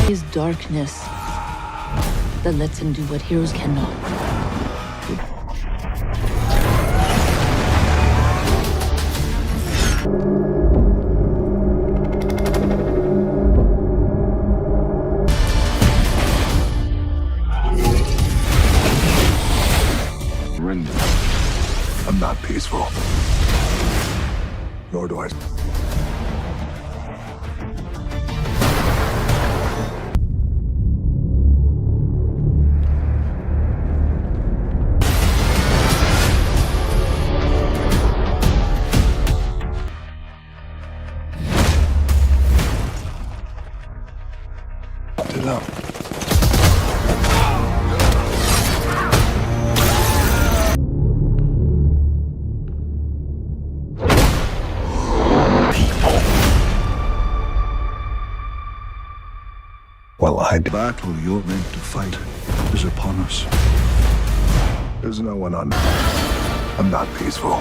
is darkness that lets him do what heroes cannot. I'm not peaceful. Nor do I. It up. Well, the battle you're meant to fight is upon us. There's no one on. I'm not peaceful.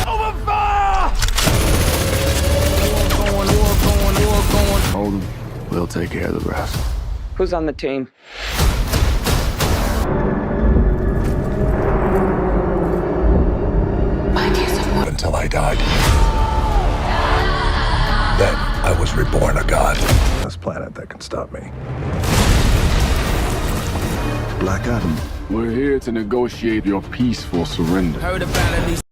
Over fire! War going. Hold them. We'll take care of the rest. Who's on the team? Until I died. Then I was reborn a god. This planet that can stop me. Black Adam. We're here to negotiate your peaceful surrender. Heard about at least.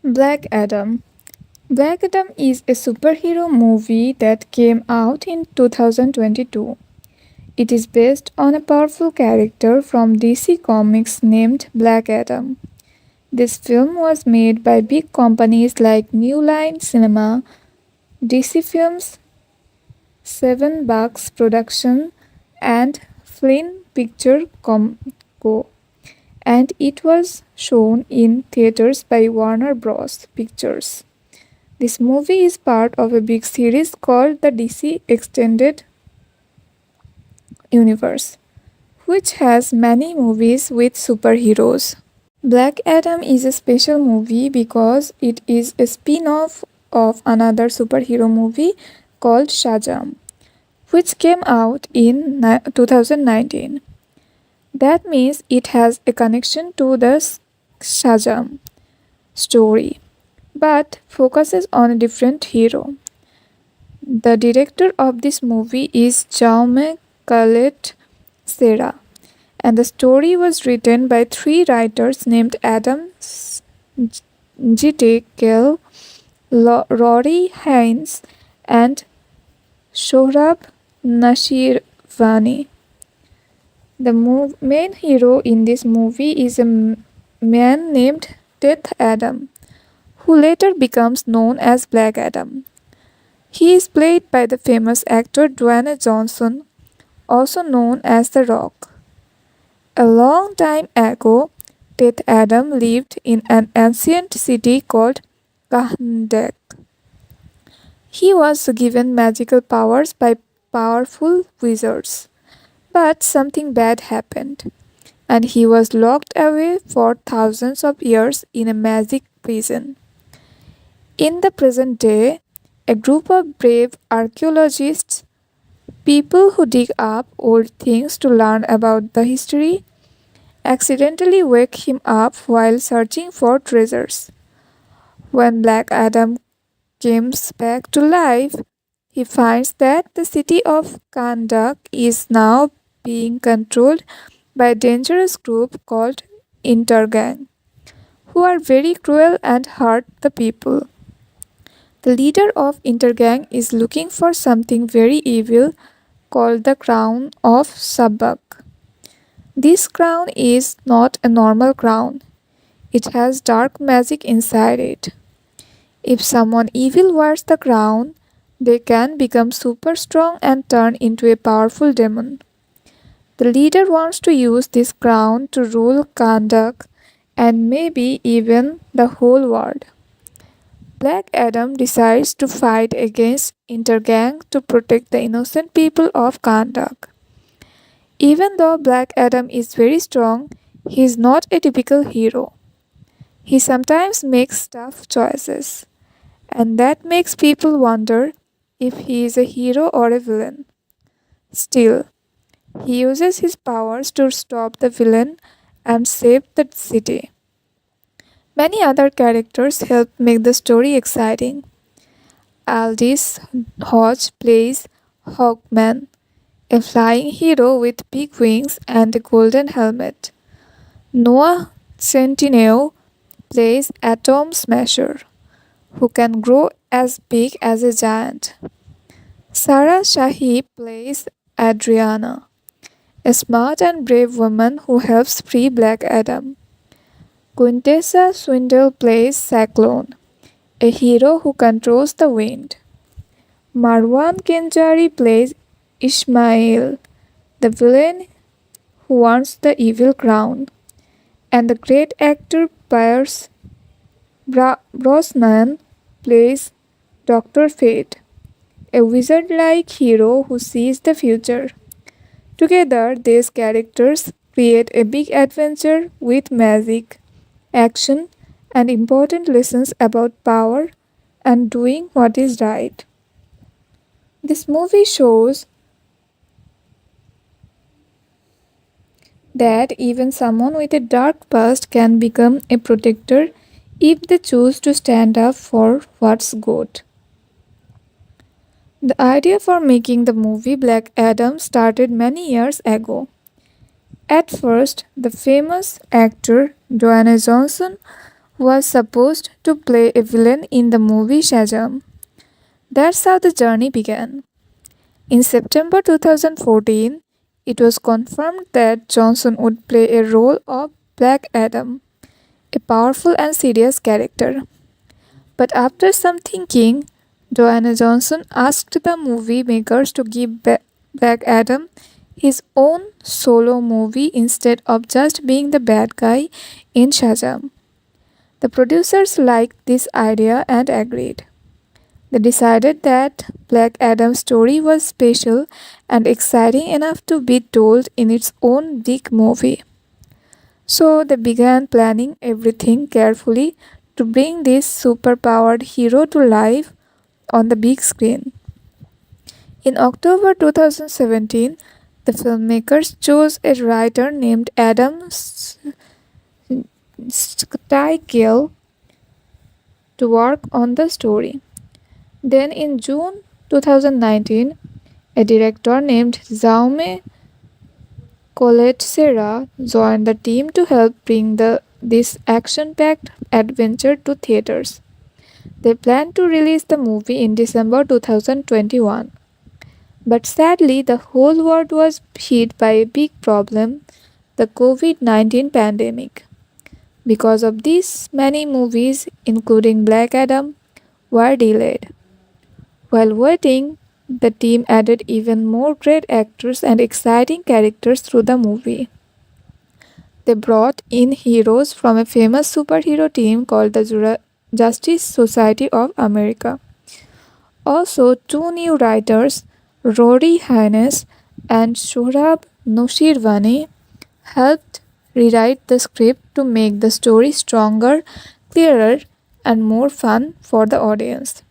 Black Adam. Black Adam is a superhero movie that came out in 2022. It is based on a powerful character from DC Comics named Black Adam. This film was made by big companies like New Line Cinema, DC Films, Seven Bucks Production, and Flynn Picture Co. And it was shown in theaters by Warner Bros. Pictures. This movie is part of a big series called the DC Extended Universe, which has many movies with superheroes. Black Adam is a special movie because it is a spin off of another superhero movie called Shazam, which came out in 2019. That means it has a connection to the Shazam story, but focuses on a different hero. The director of this movie is Jaume Collet Serra, and the story was written by three writers named Adam Gitekel, Rory Haynes, and Shohrab Nashirvani. The main hero in this movie is a man named Death Adam, who later becomes known as Black Adam. He is played by the famous actor Dwayne Johnson, also known as The Rock. A long time ago, Death Adam lived in an ancient city called Kahndaq. He was given magical powers by powerful wizards. But something bad happened, and he was locked away for thousands of years in a magic prison. In the present day, a group of brave archaeologists, people who dig up old things to learn about the history, accidentally wake him up while searching for treasures. When Black Adam comes back to life, he finds that the city of Kandak is now being controlled by a dangerous group called Intergang, who are very cruel and hurt the people. The leader of Intergang is looking for something very evil called the Crown of Sabak. This crown is not a normal crown. It has dark magic inside it. If someone evil wears the crown, they can become super strong and turn into a powerful demon. The leader wants to use this crown to rule Kandak and maybe even the whole world. Black Adam decides to fight against Intergang to protect the innocent people of Kandak. Even though Black Adam is very strong, he is not a typical hero. He sometimes makes tough choices, and that makes people wonder if he is a hero or a villain. Still, he uses his powers to stop the villain and save the city. Many other characters help make the story exciting. Aldis Hodge plays Hawkman, a flying hero with big wings and a golden helmet. Noah Centineo plays Atom Smasher, who can grow as big as a giant. Sarah Shahi plays Adriana, a smart and brave woman who helps free Black Adam. Quintessa Swindle plays Cyclone, a hero who controls the wind. Marwan Kenjari plays Ishmael, the villain who wants the evil crown. And the great actor Pierce Brosnan plays Dr. Fate, a wizard like hero who sees the future. Together, these characters create a big adventure with magic, action, and important lessons about power and doing what is right. This movie shows that even someone with a dark past can become a protector if they choose to stand up for what's good. The idea for making the movie Black Adam started many years ago. At first, the famous actor Dwayne Johnson was supposed to play a villain in the movie Shazam. That's how the journey began. In September 2014, it was confirmed that Johnson would play a role of Black Adam, a powerful and serious character. But after some thinking, Joanna Johnson asked the movie makers to give Black Adam his own solo movie instead of just being the bad guy in Shazam. The producers liked this idea and agreed. They decided that Black Adam's story was special and exciting enough to be told in its own big movie. So they began planning everything carefully to bring this superpowered hero to life on the big screen. In October 2017, the filmmakers chose a writer named Adam Steichel to work on the story. Then in June 2019, a director named Jaume Collet-Serra joined the team to help bring this action-packed adventure to theaters. They plan to release the movie in December 2021. But sadly, the whole world was hit by a big problem, the COVID-19 pandemic. Because of this, many movies, including Black Adam, were delayed. While waiting, the team added even more great actors and exciting characters through the movie. They brought in heroes from a famous superhero team called the Justice Society of America. Also, two new writers, Rory Hines and Shohrab Noshirwani, helped rewrite the script to make the story stronger, clearer, and more fun for the audience.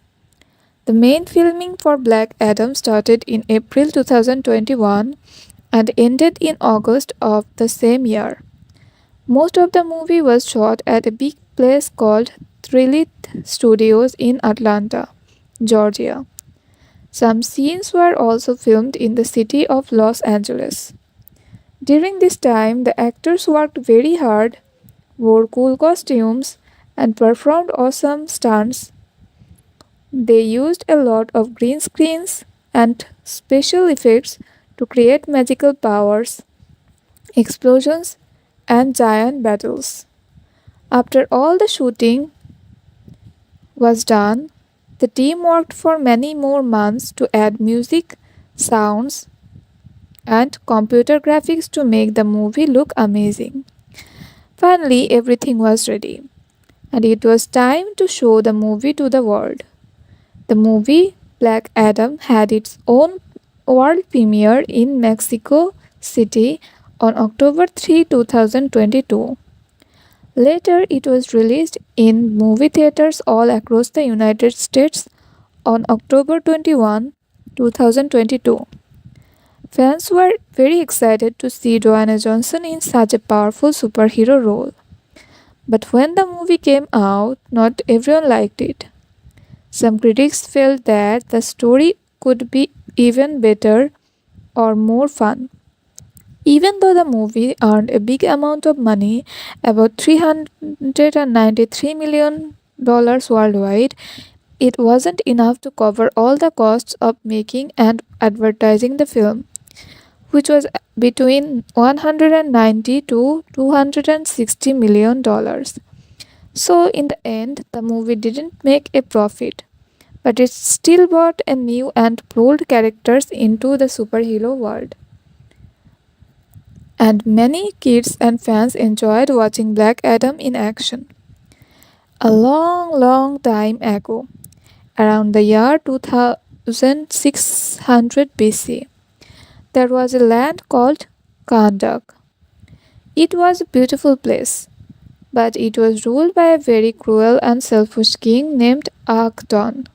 The main filming for Black Adam started in April 2021 and ended in August of the same year. Most of the movie was shot at a big place called Trilith Studios in Atlanta, Georgia. Some scenes were also filmed in the city of Los Angeles. During this time, the actors worked very hard, wore cool costumes, and performed awesome stunts. They used a lot of green screens and special effects to create magical powers, explosions, and giant battles. After all the shooting was done, the team worked for many more months to add music, sounds, and computer graphics to make the movie look amazing. Finally, everything was ready, and it was time to show the movie to the world. The movie Black Adam had its own world premiere in Mexico City on October 3, 2022. Later, it was released in movie theaters all across the United States on October 21, 2022. Fans were very excited to see Dwayne Johnson in such a powerful superhero role. But when the movie came out, not everyone liked it. Some critics felt that the story could be even better or more fun. Even though the movie earned a big amount of money, about $393 million worldwide, it wasn't enough to cover all the costs of making and advertising the film, which was between $190 to $260 million. So, in the end, the movie didn't make a profit, but it still brought a new and bold characters into the superhero world. And many kids and fans enjoyed watching Black Adam in action. A long, long time ago, around the year 2600 BC, there was a land called Kandak. It was a beautiful place, but it was ruled by a very cruel and selfish king named Akhdon.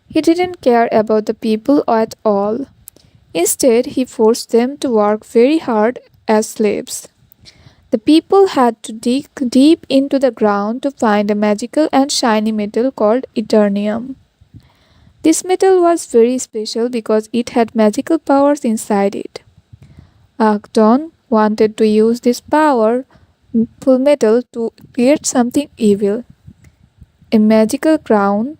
He didn't care about the people at all. Instead, he forced them to work very hard as slaves. The people had to dig deep into the ground to find a magical and shiny metal called Eternium. This metal was very special because it had magical powers inside it. Akhdon wanted to use this power full metal to create something evil, a magical crown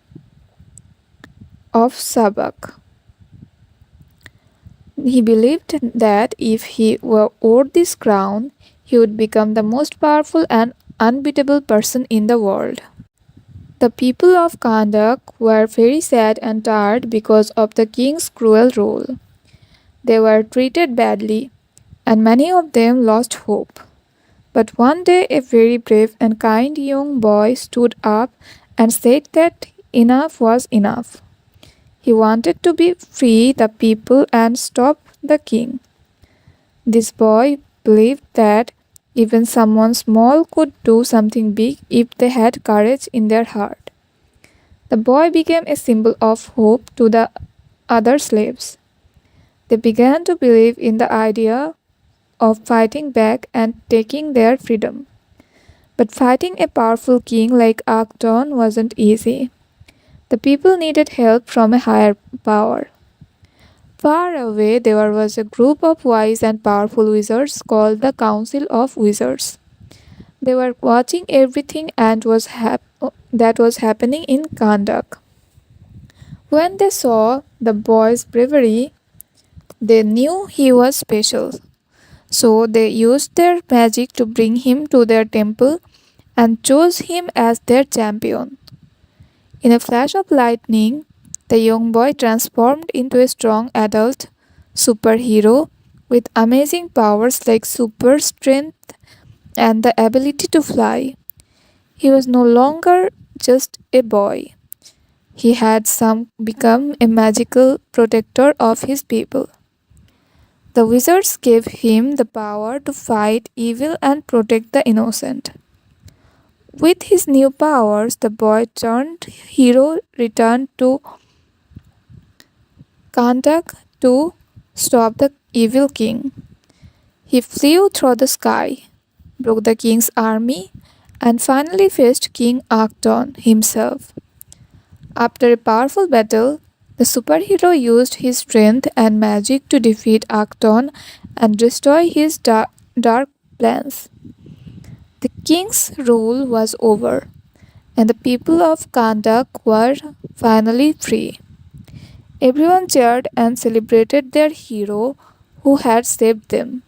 of Sabak. He believed that if he wore this crown, he would become the most powerful and unbeatable person in the world. The people of Kandak were very sad and tired because of the king's cruel rule. They were treated badly, and many of them lost hope. But one day, a very brave and kind young boy stood up and said that enough was enough. He wanted to be free the people and stop the king. This boy believed that even someone small could do something big if they had courage in their heart. The boy became a symbol of hope to the other slaves. They began to believe in the idea of fighting back and taking their freedom. But fighting a powerful king like Akton wasn't easy. The people needed help from a higher power. Far away, there was a group of wise and powerful wizards called the Council of Wizards. They were watching everything that was happening in Kandak. When they saw the boy's bravery, they knew he was special. So they used their magic to bring him to their temple and chose him as their champion. In a flash of lightning, the young boy transformed into a strong adult superhero with amazing powers like super strength and the ability to fly. He was no longer just a boy. He had become a magical protector of his people. The wizards gave him the power to fight evil and protect the innocent. With his new powers, the boy turned hero returned to Kandak to stop the evil king. He flew through the sky, broke the king's army, and finally faced King Akton himself. After a powerful battle, the superhero used his strength and magic to defeat Akton and destroy his dark plans. The king's rule was over, and the people of Kandak were finally free. Everyone cheered and celebrated their hero who had saved them.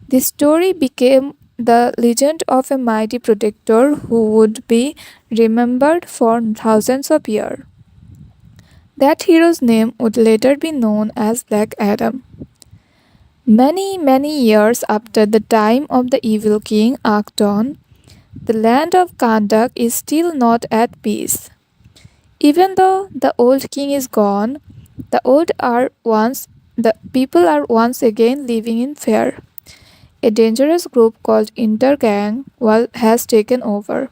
This story became the legend of a mighty protector who would be remembered for thousands of years. That hero's name would later be known as Black Adam. Many years after the time of the evil king Akton, the land of Kandak is still not at peace. Even though the old king is gone, the people are once again living in fear. A dangerous group called Intergang has taken over.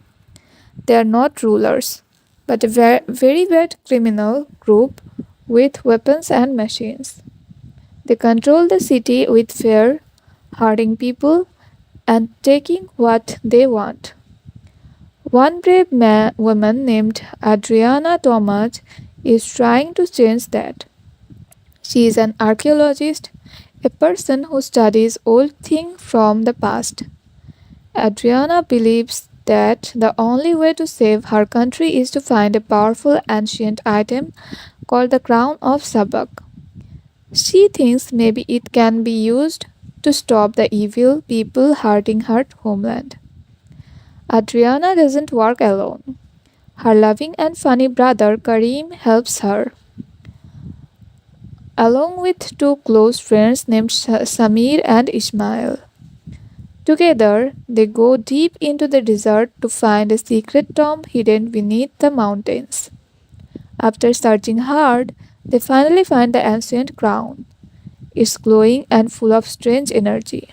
They are not rulers, but a very bad criminal group with weapons and machines. They control the city with fear, hurting people, and taking what they want. One brave woman named Adriana Thomas is trying to change that. She is an archaeologist, a person who studies old things from the past. Adriana believes that the only way to save her country is to find a powerful ancient item called the Crown of Sabak. She thinks maybe it can be used to stop the evil people hurting her homeland. Adriana doesn't work alone. Her loving and funny brother Karim helps her, along with two close friends named Samir and Ismail. Together, they go deep into the desert to find a secret tomb hidden beneath the mountains. After searching hard, they finally find the ancient crown. It's glowing and full of strange energy.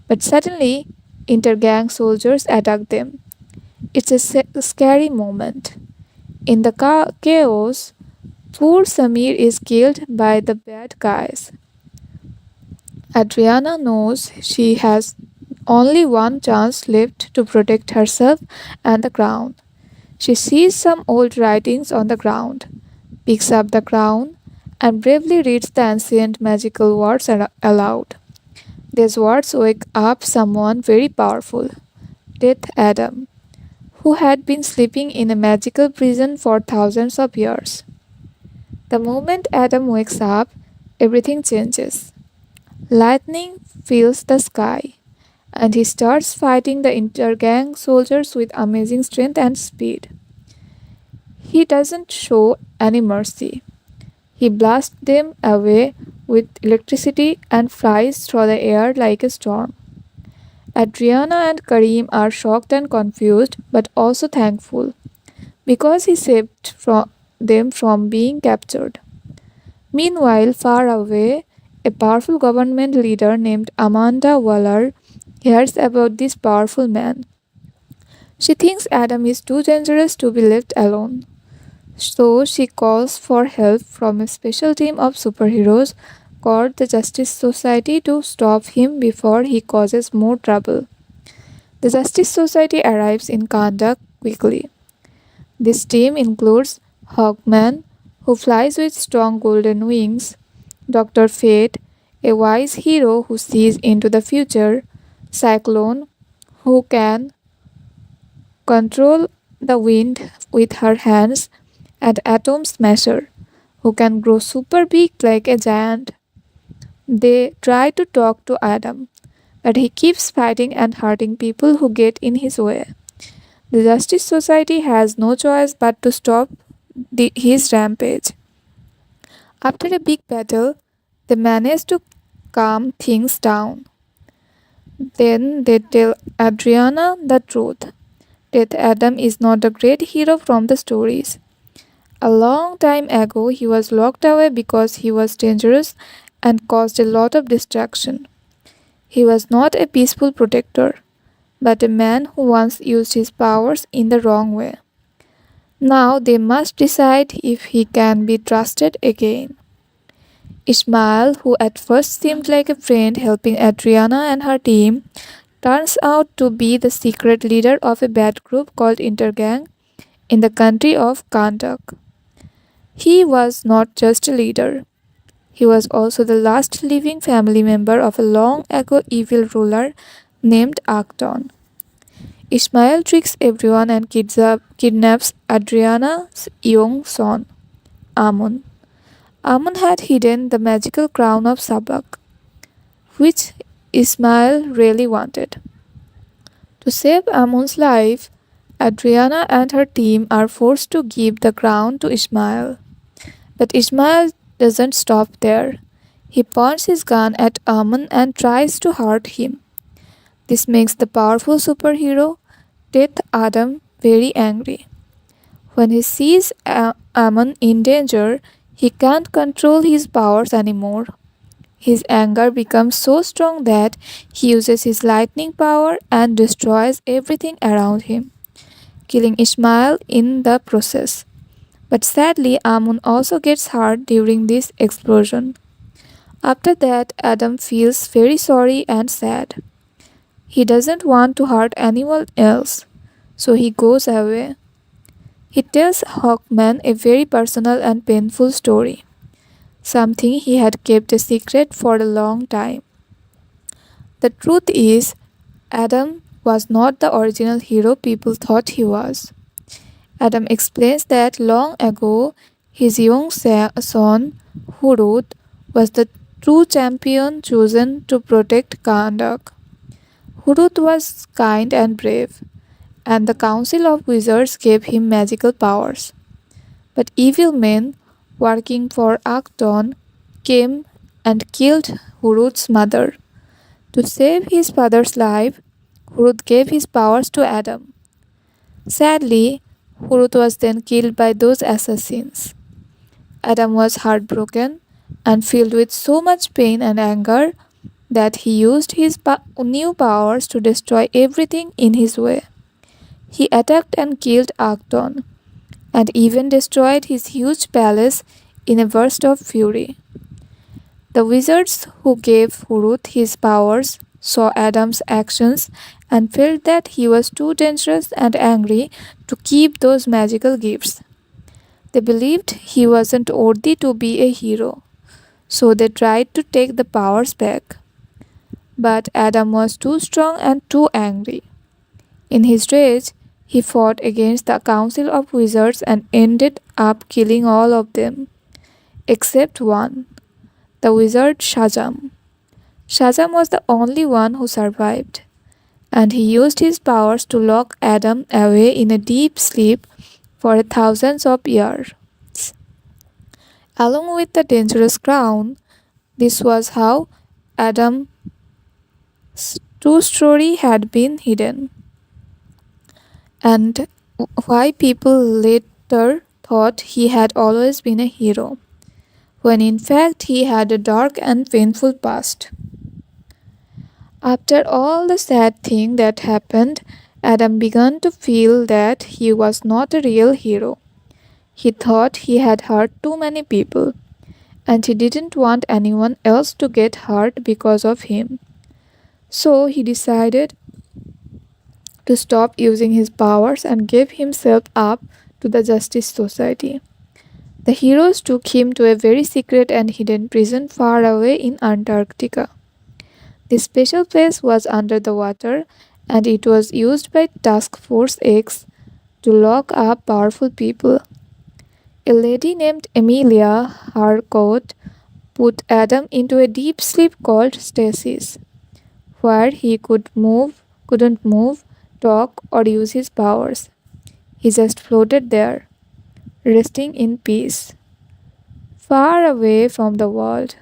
But suddenly, intergang soldiers attack them. It's a scary moment. In the chaos, poor Samir is killed by the bad guys. Adriana knows she has only one chance left to protect herself and the crown. She sees some old writings on the ground, picks up the crown, and bravely reads the ancient magical words aloud. These words wake up someone very powerful, Death Adam, who had been sleeping in a magical prison for thousands of years. The moment Adam wakes up, everything changes. Lightning fills the sky, and he starts fighting the intergang soldiers with amazing strength and speed. He doesn't show any mercy. He blasts them away with electricity and flies through the air like a storm. Adriana and Karim are shocked and confused, but also thankful because he saved them from being captured. Meanwhile, far away, a powerful government leader named Amanda Waller hears about this powerful man. She thinks Adam is too dangerous to be left alone. So she calls for help from a special team of superheroes called the Justice Society to stop him before he causes more trouble. The Justice Society arrives in Kandak quickly. This team includes Hawkman, who flies with strong golden wings, Dr. Fate, a wise hero who sees into the future, Cyclone, who can control the wind with her hands, and Atom Smasher, who can grow super big like a giant. They try to talk to Adam, but he keeps fighting and hurting people who get in his way. The Justice Society has no choice but to stop his rampage. After a big battle, they manage to calm things down. Then they tell Adriana the truth that Adam is not a great hero from the stories. A long time ago, he was locked away because he was dangerous and caused a lot of destruction. He was not a peaceful protector, but a man who once used his powers in the wrong way. Now they must decide if he can be trusted again. Ishmael, who at first seemed like a friend helping Adriana and her team, turns out to be the secret leader of a bad group called Intergang in the country of Kandak. He was not just a leader. He was also the last living family member of a long ago evil ruler named Acton. Ishmael tricks everyone and kidnaps Adriana's young son, Amun. Amun had hidden the magical crown of Sabak, which Ismail really wanted. To save Amun's life, Adriana and her team are forced to give the crown to Ismail. But Ismail doesn't stop there. He points his gun at Amun and tries to hurt him. This makes the powerful superhero, Death Adam, very angry. When he sees Amun in danger, he can't control his powers anymore. His anger becomes so strong that he uses his lightning power and destroys everything around him, killing Ishmael in the process. But sadly, Amun also gets hurt during this explosion. After that, Adam feels very sorry and sad. He doesn't want to hurt anyone else, so he goes away. He tells Hawkman a very personal and painful story, something he had kept a secret for a long time. The truth is, Adam was not the original hero people thought he was. Adam explains that long ago, his young son, Hurut, was the true champion chosen to protect Kandak. Hurut was kind and brave, and the Council of Wizards gave him magical powers. But evil men, working for Acton, came and killed Hurut's mother. To save his father's life, Hurut gave his powers to Adam. Sadly, Hurut was then killed by those assassins. Adam was heartbroken and filled with so much pain and anger that he used his new powers to destroy everything in his way. He attacked and killed Acton, and even destroyed his huge palace in a burst of fury. The wizards who gave Hurut his powers saw Adam's actions and felt that he was too dangerous and angry to keep those magical gifts. They believed he wasn't worthy to be a hero, so they tried to take the powers back. But Adam was too strong and too angry. In his rage, he fought against the Council of Wizards and ended up killing all of them, except one, the wizard Shazam. Shazam was the only one who survived, and he used his powers to lock Adam away in a deep sleep for thousands of years. Along with the dangerous crown, this was how Adam's true story had been hidden, and why people later thought he had always been a hero, when in fact he had a dark and painful past. After all the sad thing that happened, Adam began to feel that he was not a real hero. He thought he had hurt too many people, and he didn't want anyone else to get hurt because of him. So he decided to stop using his powers and gave himself up to the Justice Society. The heroes took him to a very secret and hidden prison far away in Antarctica. This special place was under the water, and it was used by Task Force X to lock up powerful people. A lady named Amelia Harcourt put Adam into a deep sleep called stasis, where he couldn't move, talk, or use his powers. He just floated there, resting in peace, far away from the world.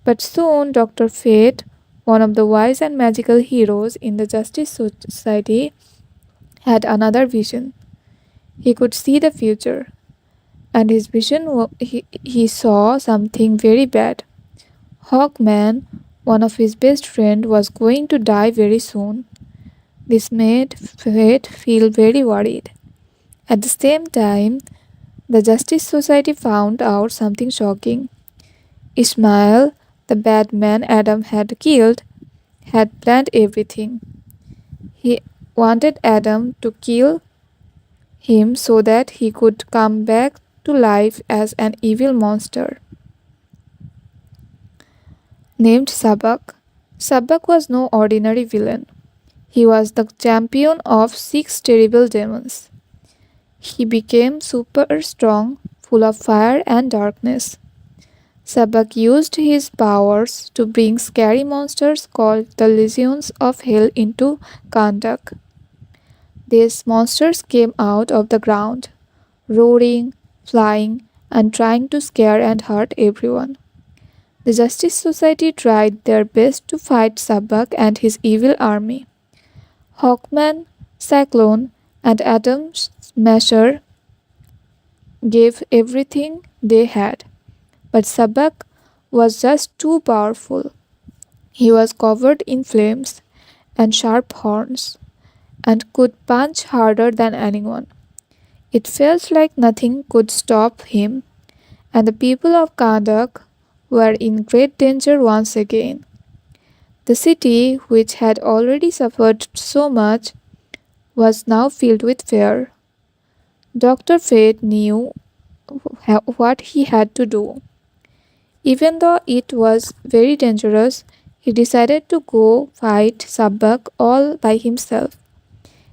But soon Dr. Fate, one of the wise and magical heroes in the Justice Society, had another vision. He could see the future, and his vision he saw something very bad. Hawkman, one of his best friends, was going to die very soon. This made Fate feel very worried. At the same time, the Justice Society found out something shocking. Ishmael, the bad man Adam had killed, had planned everything. He wanted Adam to kill him so that he could come back to life as an evil monster named Sabak. Sabak was no ordinary villain. He was the champion of 6 terrible demons. He became super strong, full of fire and darkness. Sabak used his powers to bring scary monsters called the Legions of Hell into Kandak. These monsters came out of the ground, roaring, flying, and trying to scare and hurt everyone. The Justice Society tried their best to fight Sabak and his evil army. Hawkman, Cyclone, and Atom Smasher gave everything they had, but Sabak was just too powerful. He was covered in flames and sharp horns, and could punch harder than anyone. It felt like nothing could stop him, and the people of Kandak were in great danger once again. The city, which had already suffered so much, was now filled with fear. Dr. Fate knew what he had to do. Even though it was very dangerous, he decided to go fight Sabak all by himself.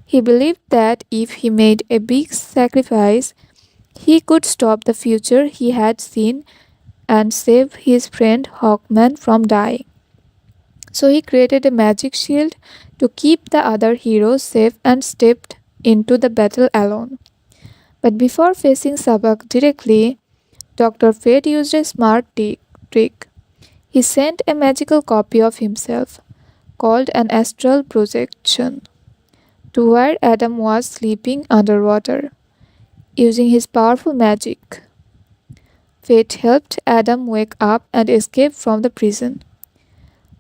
He believed that if he made a big sacrifice, he could stop the future he had seen and save his friend Hawkman from dying. So he created a magic shield to keep the other heroes safe and stepped into the battle alone. But before facing Sabak directly, Dr. Fate used a smart trick. He sent a magical copy of himself, called an astral projection, to where Adam was sleeping underwater. Using his powerful magic, Fate helped Adam wake up and escape from the prison.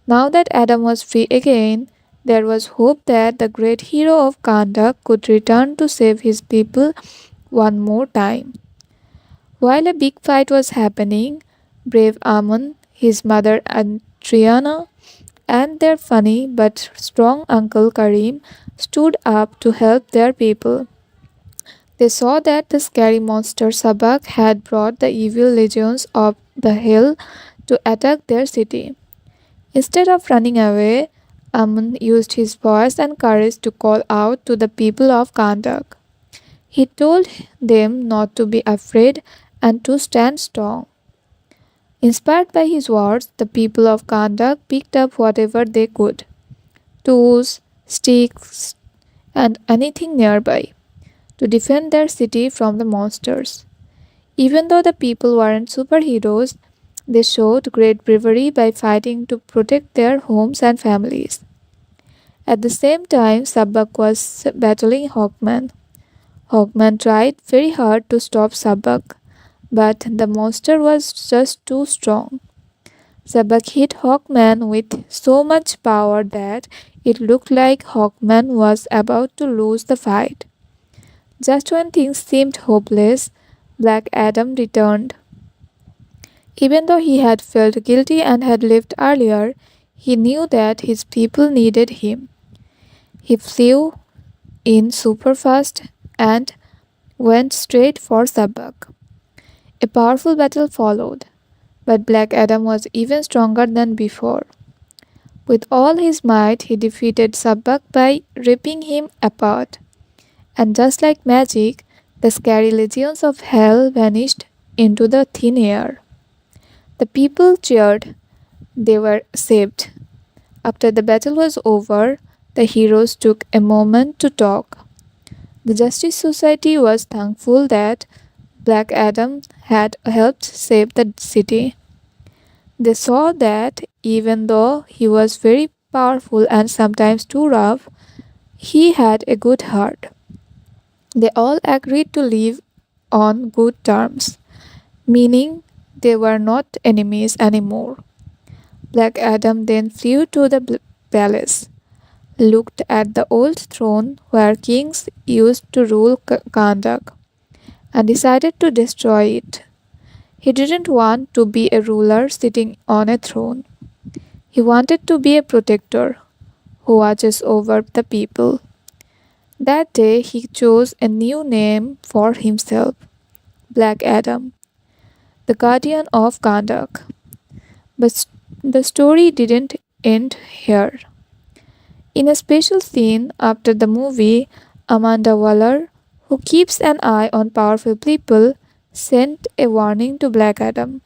Now that Adam was free again, there was hope that the great hero of Kandak could return to save his people one more time. While a big fight was happening, brave Amon, his mother Adriana, and their funny but strong uncle Karim stood up to help their people. They saw that the scary monster Sabak had brought the evil legions of the hell to attack their city. Instead of running away, Amun used his voice and courage to call out to the people of Kandak. He told them not to be afraid and to stand strong. Inspired by his words, the people of Kandak picked up whatever they could tools, sticks, and anything nearby to defend their city from the monsters. Even though the people weren't superheroes, they showed great bravery by fighting to protect their homes and families. At the same time, Sabbak was battling Hawkman. Hawkman tried very hard to stop Sabbak, but the monster was just too strong. Sabbak hit Hawkman with so much power that it looked like Hawkman was about to lose the fight. Just when things seemed hopeless, Black Adam returned. Even though he had felt guilty and had left earlier, he knew that his people needed him. He flew in super fast and went straight for Sabak. A powerful battle followed, but Black Adam was even stronger than before. With all his might, he defeated Sabak by ripping him apart. And just like magic, the scary legions of hell vanished into the thin air. The people cheered. They were saved. After the battle was over, the heroes took a moment to talk. The Justice Society was thankful that Black Adam had helped save the city. They saw that even though he was very powerful and sometimes too rough, he had a good heart. They all agreed to live on good terms, meaning they were not enemies anymore. Black Adam then flew to the palace, looked at the old throne where kings used to rule Kandak, and decided to destroy it. He didn't want to be a ruler sitting on a throne. He wanted to be a protector who watches over the people. That day, he chose a new name for himself, Black Adam, the guardian of Kandak. But the story didn't end here. In a special scene after the movie, Amanda Waller, who keeps an eye on powerful people, sent a warning to Black Adam.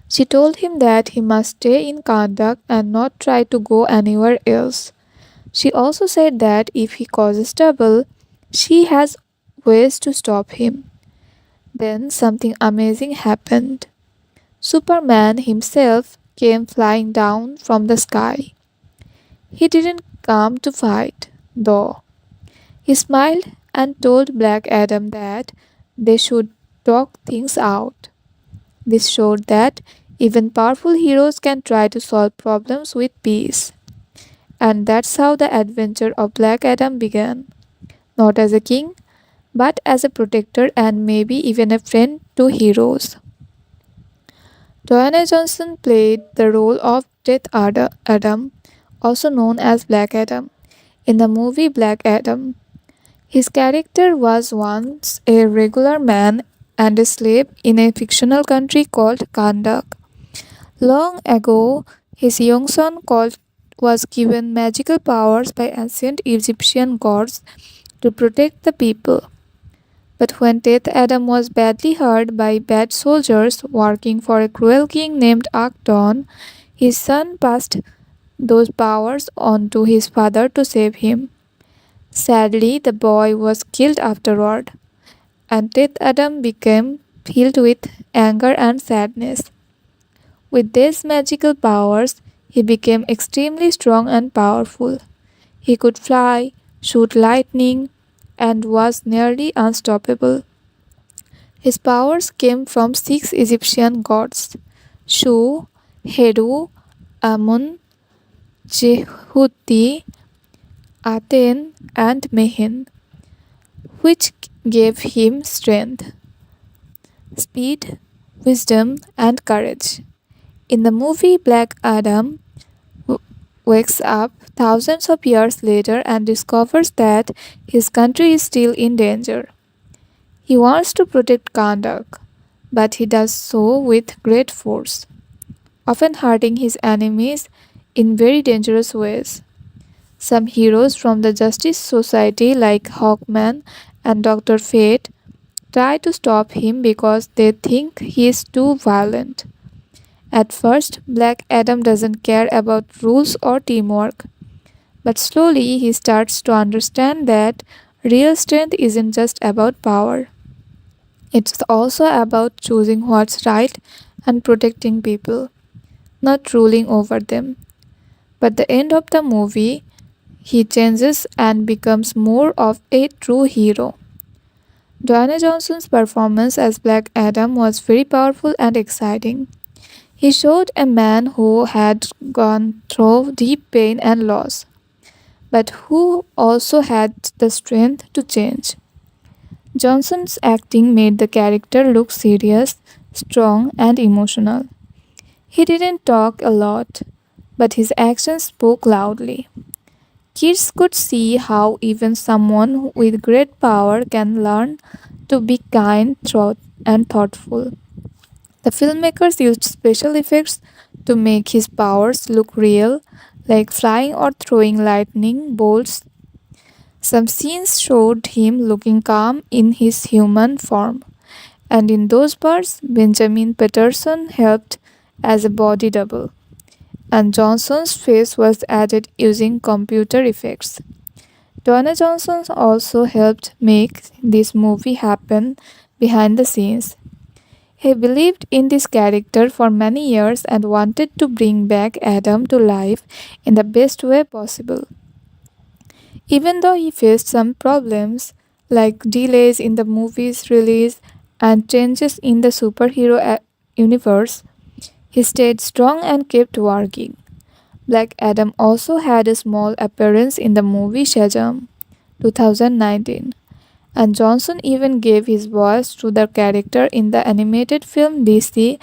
She told him that he must stay in Kandak and not try to go anywhere else. She also said that if he causes trouble, she has ways to stop him. Then something amazing happened. Superman himself came flying down from the sky. He didn't come to fight, though. He smiled and told Black Adam that they should talk things out. This showed that even powerful heroes can try to solve problems with peace. And that's how the adventure of Black Adam began. Not as a king, but as a protector and maybe even a friend to heroes. Diana Johnson played the role of Adam, also known as Black Adam, in the movie Black Adam. His character was once a regular man and a slave in a fictional country called Kandak. Long ago, his young son was given magical powers by ancient Egyptian gods to protect the people. But when Teth Adam was badly hurt by bad soldiers working for a cruel king named Akton, his son passed those powers on to his father to save him. Sadly, the boy was killed afterward, and Teth Adam became filled with anger and sadness. With these magical powers, he became extremely strong and powerful. He could fly, shoot lightning, and was nearly unstoppable. His powers came from 6 Egyptian gods: Shu, Heru, Amun, Jehuti, Aten, and Mehen, which gave him strength, speed, wisdom, and courage. In the movie Black Adam wakes up thousands of years later and discovers that his country is still in danger. He wants to protect Kandak, but he does so with great force, often hurting his enemies in very dangerous ways. Some heroes from the Justice Society, like Hawkman and Dr. Fate, try to stop him because they think he is too violent. At first, Black Adam doesn't care about rules or teamwork, but slowly he starts to understand that real strength isn't just about power. It's also about choosing what's right and protecting people, not ruling over them. But the end of the movie, he changes and becomes more of a true hero. Dwayne Johnson's performance as Black Adam was very powerful and exciting. He showed a man who had gone through deep pain and loss, but who also had the strength to change. Johnson's acting made the character look serious, strong, and emotional. He didn't talk a lot, but his actions spoke loudly. Kids could see how even someone with great power can learn to be kind, and thoughtful. The filmmakers used special effects to make his powers look real, like flying or throwing lightning bolts. Some scenes showed him looking calm in his human form, and in those parts, Benjamin Patterson helped as a body double, and Johnson's face was added using computer effects. Dwayne Johnson also helped make this movie happen behind the scenes. He believed in this character for many years and wanted to bring back Adam to life in the best way possible. Even though he faced some problems like delays in the movie's release and changes in the superhero universe, he stayed strong and kept working. Black Adam also had a small appearance in the movie Shazam 2019, and Johnson even gave his voice to the character in the animated film DC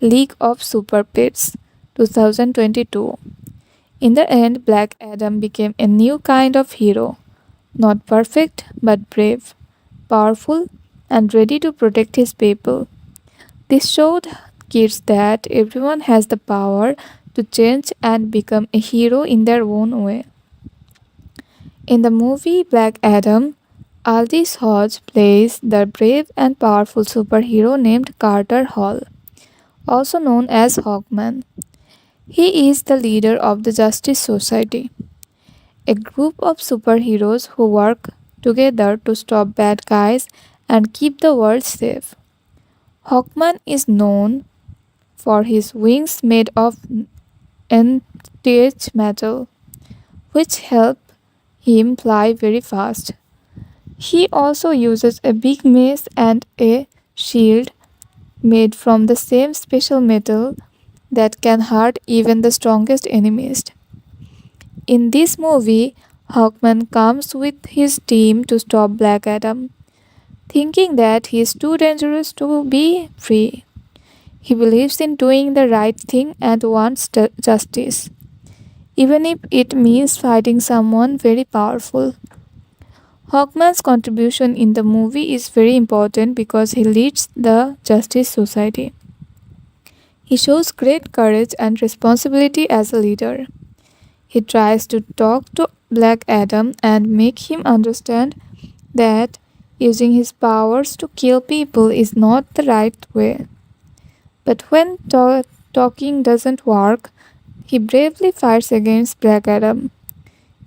League of Super Pets 2022. In the end, Black Adam became a new kind of hero, not perfect but brave, powerful, and ready to protect his people. This showed kids that everyone has the power to change and become a hero in their own way. In the movie Black Adam, Aldis Hodge plays the brave and powerful superhero named Carter Hall, also known as Hawkman. He is the leader of the Justice Society, a group of superheroes who work together to stop bad guys and keep the world safe. Hawkman is known for his wings made of anti metal, which help him fly very fast. He also uses a big mace and a shield made from the same special metal that can hurt even the strongest enemies. In this movie, Hawkman comes with his team to stop Black Adam, thinking that he is too dangerous to be free. He believes in doing the right thing and wants justice, even if it means fighting someone very powerful. Hawkman's contribution in the movie is very important because he leads the Justice Society. He shows great courage and responsibility as a leader. He tries to talk to Black Adam and make him understand that using his powers to kill people is not the right way. But when talking doesn't work, he bravely fights against Black Adam.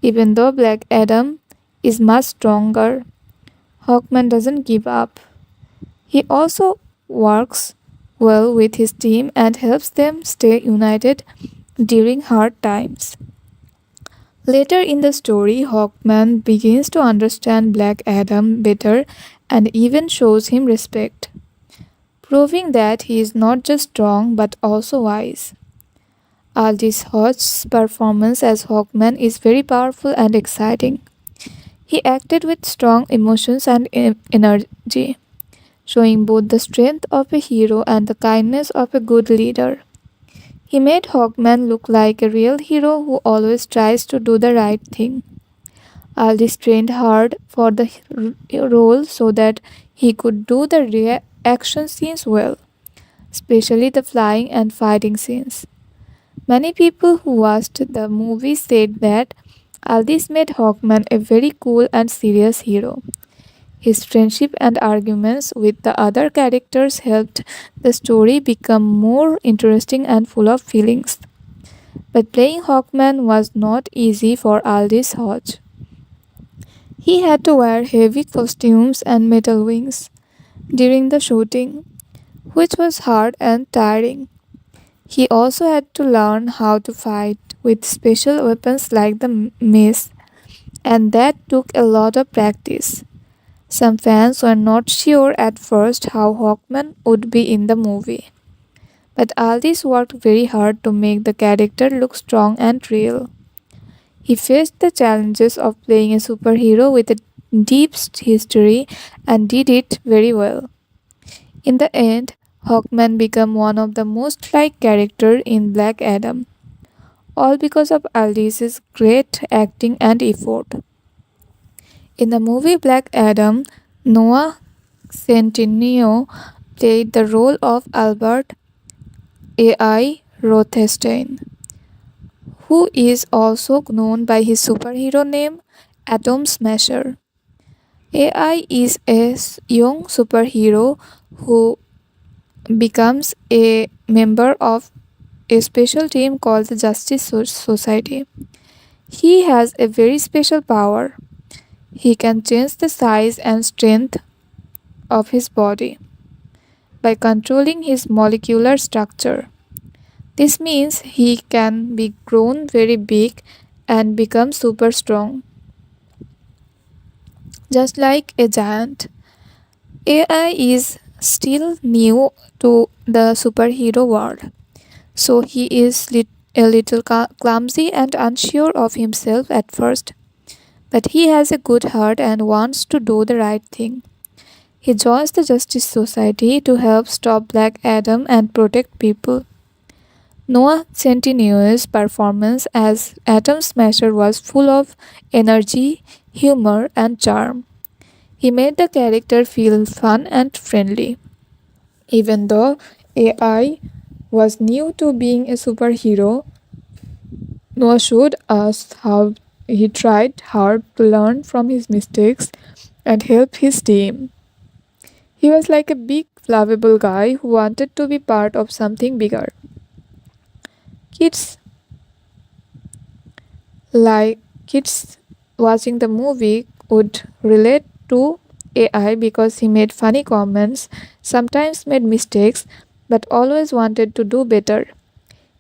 Even though Black Adam is much stronger, Hawkman doesn't give up. He also works well with his team and helps them stay united during hard times. Later in the story, Hawkman begins to understand Black Adam better and even shows him respect, proving that he is not just strong but also wise. Aldis Hodge's performance as Hawkman is very powerful and exciting. He acted with strong emotions and energy, showing both the strength of a hero and the kindness of a good leader. He made Hawkman look like a real hero who always tries to do the right thing. Aldis trained hard for the role so that he could do the action scenes well, especially the flying and fighting scenes. Many people who watched the movie said that Aldis made Hawkman a very cool and serious hero. His friendship and arguments with the other characters helped the story become more interesting and full of feelings. But playing Hawkman was not easy for Aldis Hodge. He had to wear heavy costumes and metal wings during the shooting, which was hard and tiring. He also had to learn how to fight with special weapons like the mace, and that took a lot of practice. Some fans were not sure at first how Hawkman would be in the movie, but Aldis worked very hard to make the character look strong and real. He faced the challenges of playing a superhero with a deep history and did it very well. In the end, Hawkman became one of the most liked characters in Black Adam, all because of Aldis's great acting and effort. In the movie Black Adam, Noah Centineo played the role of Albert A.I. Rothstein, who is also known by his superhero name Atom Smasher. AI is a young superhero who becomes a member of a special team called the Justice Society. He has a very special power. He can change the size and strength of his body by controlling his molecular structure. This means he can be grown very big and become super strong, just like a giant. AI is still new to the superhero world, so he is a little clumsy and unsure of himself at first. But he has a good heart and wants to do the right thing. He joins the Justice Society to help stop Black Adam and protect people. Noah Centineo's performance as Atom Smasher was full of energy, humor, and charm. He made the character feel fun and friendly. Even though AI was new to being a superhero, Noah showed us how he tried hard to learn from his mistakes and help his team. He was like a big, lovable guy who wanted to be part of something bigger. Kids kids watching the movie would relate to AI because he made funny comments, sometimes made mistakes, but always wanted to do better.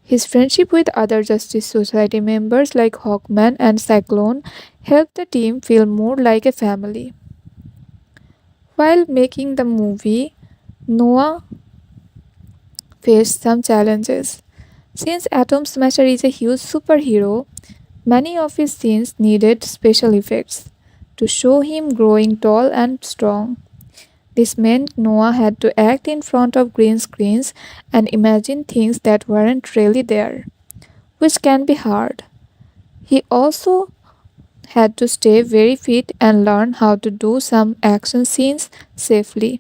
His friendship with other Justice Society members like Hawkman and Cyclone helped the team feel more like a family. While making the movie, Noah faced some challenges. Since Atom Smasher is a huge superhero, many of his scenes needed special effects to show him growing tall and strong. This meant Noah had to act in front of green screens and imagine things that weren't really there, which can be hard. He also had to stay very fit and learn how to do some action scenes safely.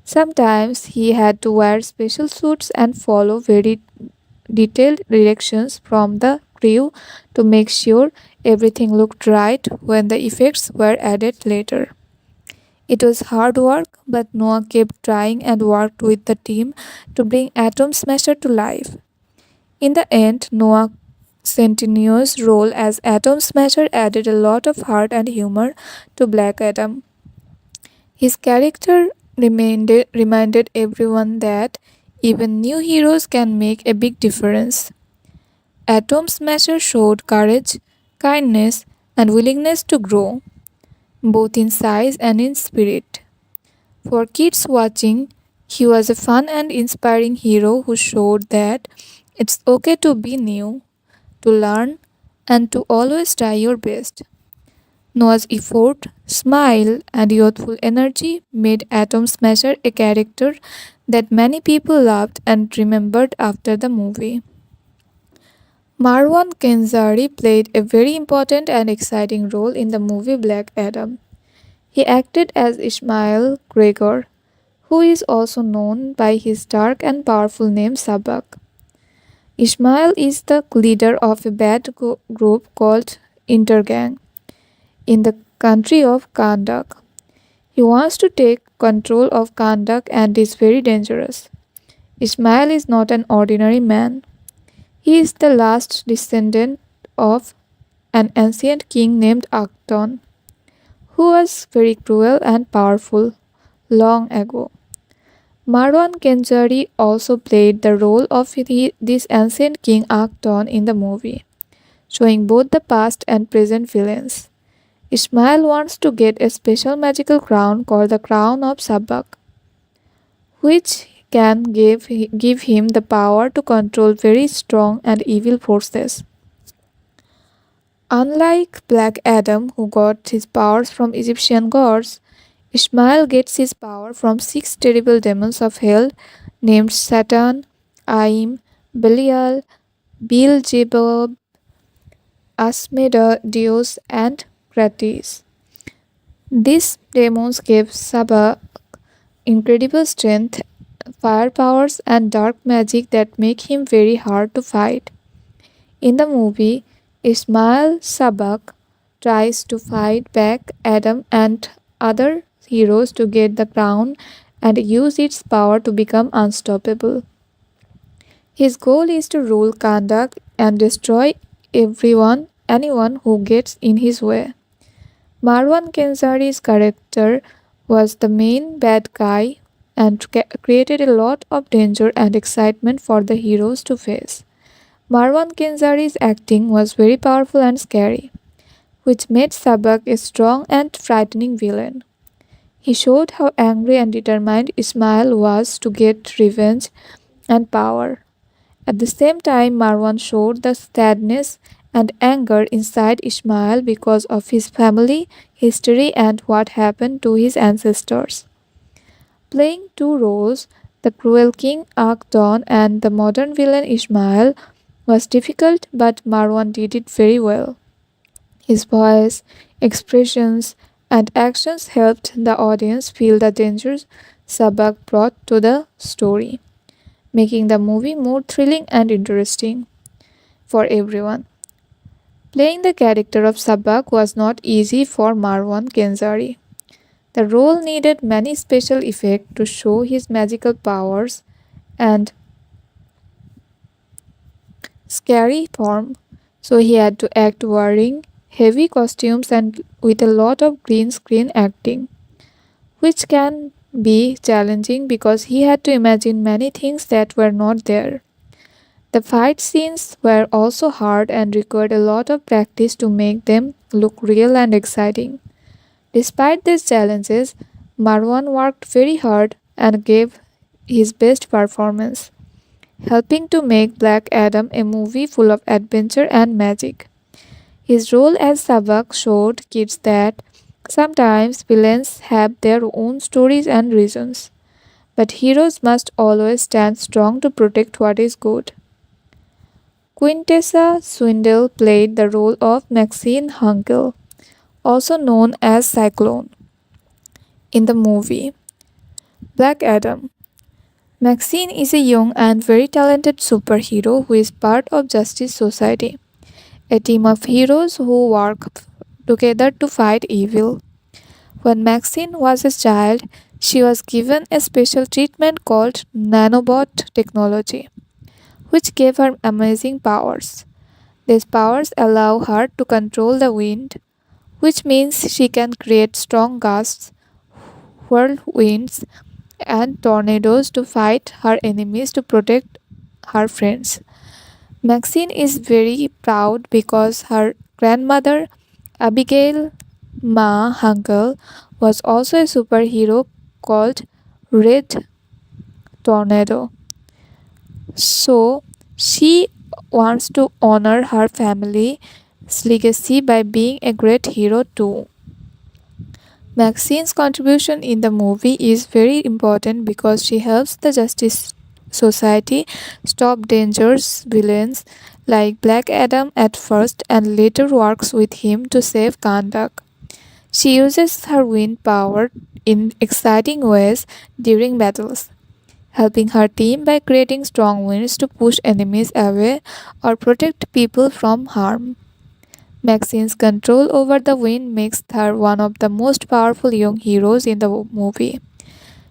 Sometimes he had to wear special suits and follow very detailed directions from the crew to make sure everything looked right when the effects were added later. It was hard work, but Noah kept trying and worked with the team to bring Atom Smasher to life. In the end, Noah Centineo's role as Atom Smasher added a lot of heart and humor to Black Adam. His character reminded everyone that even new heroes can make a big difference. Atom Smasher showed courage, kindness, and willingness to grow, both in size and in spirit. For kids watching, he was a fun and inspiring hero who showed that it's okay to be new, to learn, and to always try your best. Noah's effort, smile, and youthful energy made Atom Smasher a character that many people loved and remembered after the movie. Marwan Kenzari played a very important and exciting role in the movie Black Adam. He acted as Ishmael Gregor, who is also known by his dark and powerful name Sabak. Ismail is the leader of a bad group called Intergang in the country of Kandak. He wants to take control of Kandak and is very dangerous. Ismail is not an ordinary man. He is the last descendant of an ancient king named Akton, who was very cruel and powerful long ago. Marwan Kenjari also played the role of this ancient king Akton in the movie, showing both the past and present villains. Ismail wants to get a special magical crown called the Crown of Sabak, which can give him the power to control very strong and evil forces. Unlike Black Adam, who got his powers from Egyptian gods, Ishmael gets his power from six terrible demons of hell named Satan, Aim, Belial, Beelzebub, Asmodeus, and Krates. These demons gave Saba incredible strength, fire powers, and dark magic that make him very hard to fight. In the movie, Ismail Sabak tries to fight back Adam and other heroes to get the crown and use its power to become unstoppable. His goal is to rule Kandak and destroy anyone who gets in his way. Marwan Kenzari's character was the main bad guy and created a lot of danger and excitement for the heroes to face. Marwan Kenzari's acting was very powerful and scary, which made Sabak a strong and frightening villain. He showed how angry and determined Ismail was to get revenge and power. At the same time, Marwan showed the sadness and anger inside Ismail because of his family, history, and what happened to his ancestors. Playing two roles, the cruel king Akhdon and the modern villain Ismail, was difficult, but Marwan did it very well. His voice, expressions, and actions helped the audience feel the dangers Sabak brought to the story, making the movie more thrilling and interesting for everyone. Playing the character of Sabak was not easy for Marwan Kenzari. The role needed many special effects to show his magical powers and scary form, so he had to act wearing heavy costumes and with a lot of green screen acting, which can be challenging because he had to imagine many things that were not there. The fight scenes were also hard and required a lot of practice to make them look real and exciting. Despite these challenges, Marwan worked very hard and gave his best performance, helping to make Black Adam a movie full of adventure and magic. His role as Sabak showed kids that sometimes villains have their own stories and reasons, but heroes must always stand strong to protect what is good. Quintessa Swindle played the role of Maxine Hunkel, also known as Cyclone, in the movie Black Adam. Maxine is a young and very talented superhero who is part of Justice Society, a team of heroes who work together to fight evil. When Maxine was a child, she was given a special treatment called nanobot technology, which gave her amazing powers. These powers allow her to control the wind, which means she can create strong gusts, whirlwinds, and tornadoes to fight her enemies to protect her friends. Maxine is very proud because her grandmother, Abigail Ma Hunkel, was also a superhero called Red Tornado. So she wants to honor her family's legacy by being a great hero too. Maxine's contribution in the movie is very important because she helps the Justice Society stop dangerous villains like Black Adam at first and later works with him to save Kandak. She uses her wind power in exciting ways during battles, helping her team by creating strong winds to push enemies away or protect people from harm. Maxine's control over the wind makes her one of the most powerful young heroes in the movie.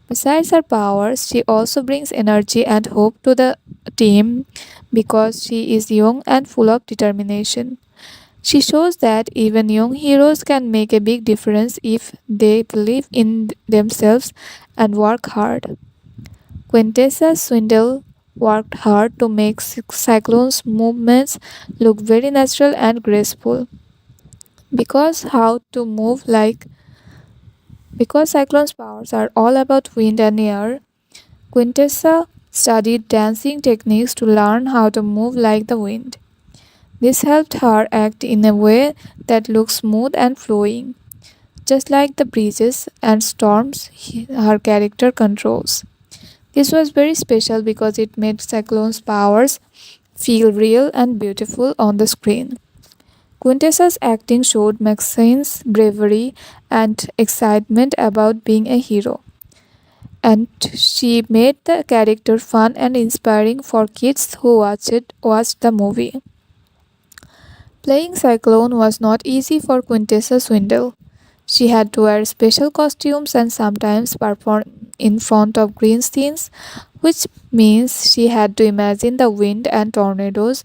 Besides her powers, she also brings energy and hope to the team because she is young and full of determination. She shows that even young heroes can make a big difference if they believe in themselves and work hard. Quintessa Swindle worked hard to make Cyclone's movements look very natural and graceful. Because how to move like because Cyclone's powers are all about wind and air, Quintessa studied dancing techniques to learn how to move like the wind. This helped her act in a way that looks smooth and flowing, just like the breezes and storms her character controls. This was very special because it made Cyclone's powers feel real and beautiful on the screen. Quintessa's acting showed Maxine's bravery and excitement about being a hero, and she made the character fun and inspiring for kids who watched the movie. Playing Cyclone was not easy for Quintessa Swindle. She had to wear special costumes and sometimes perform in front of green scenes, which means she had to imagine the wind and tornadoes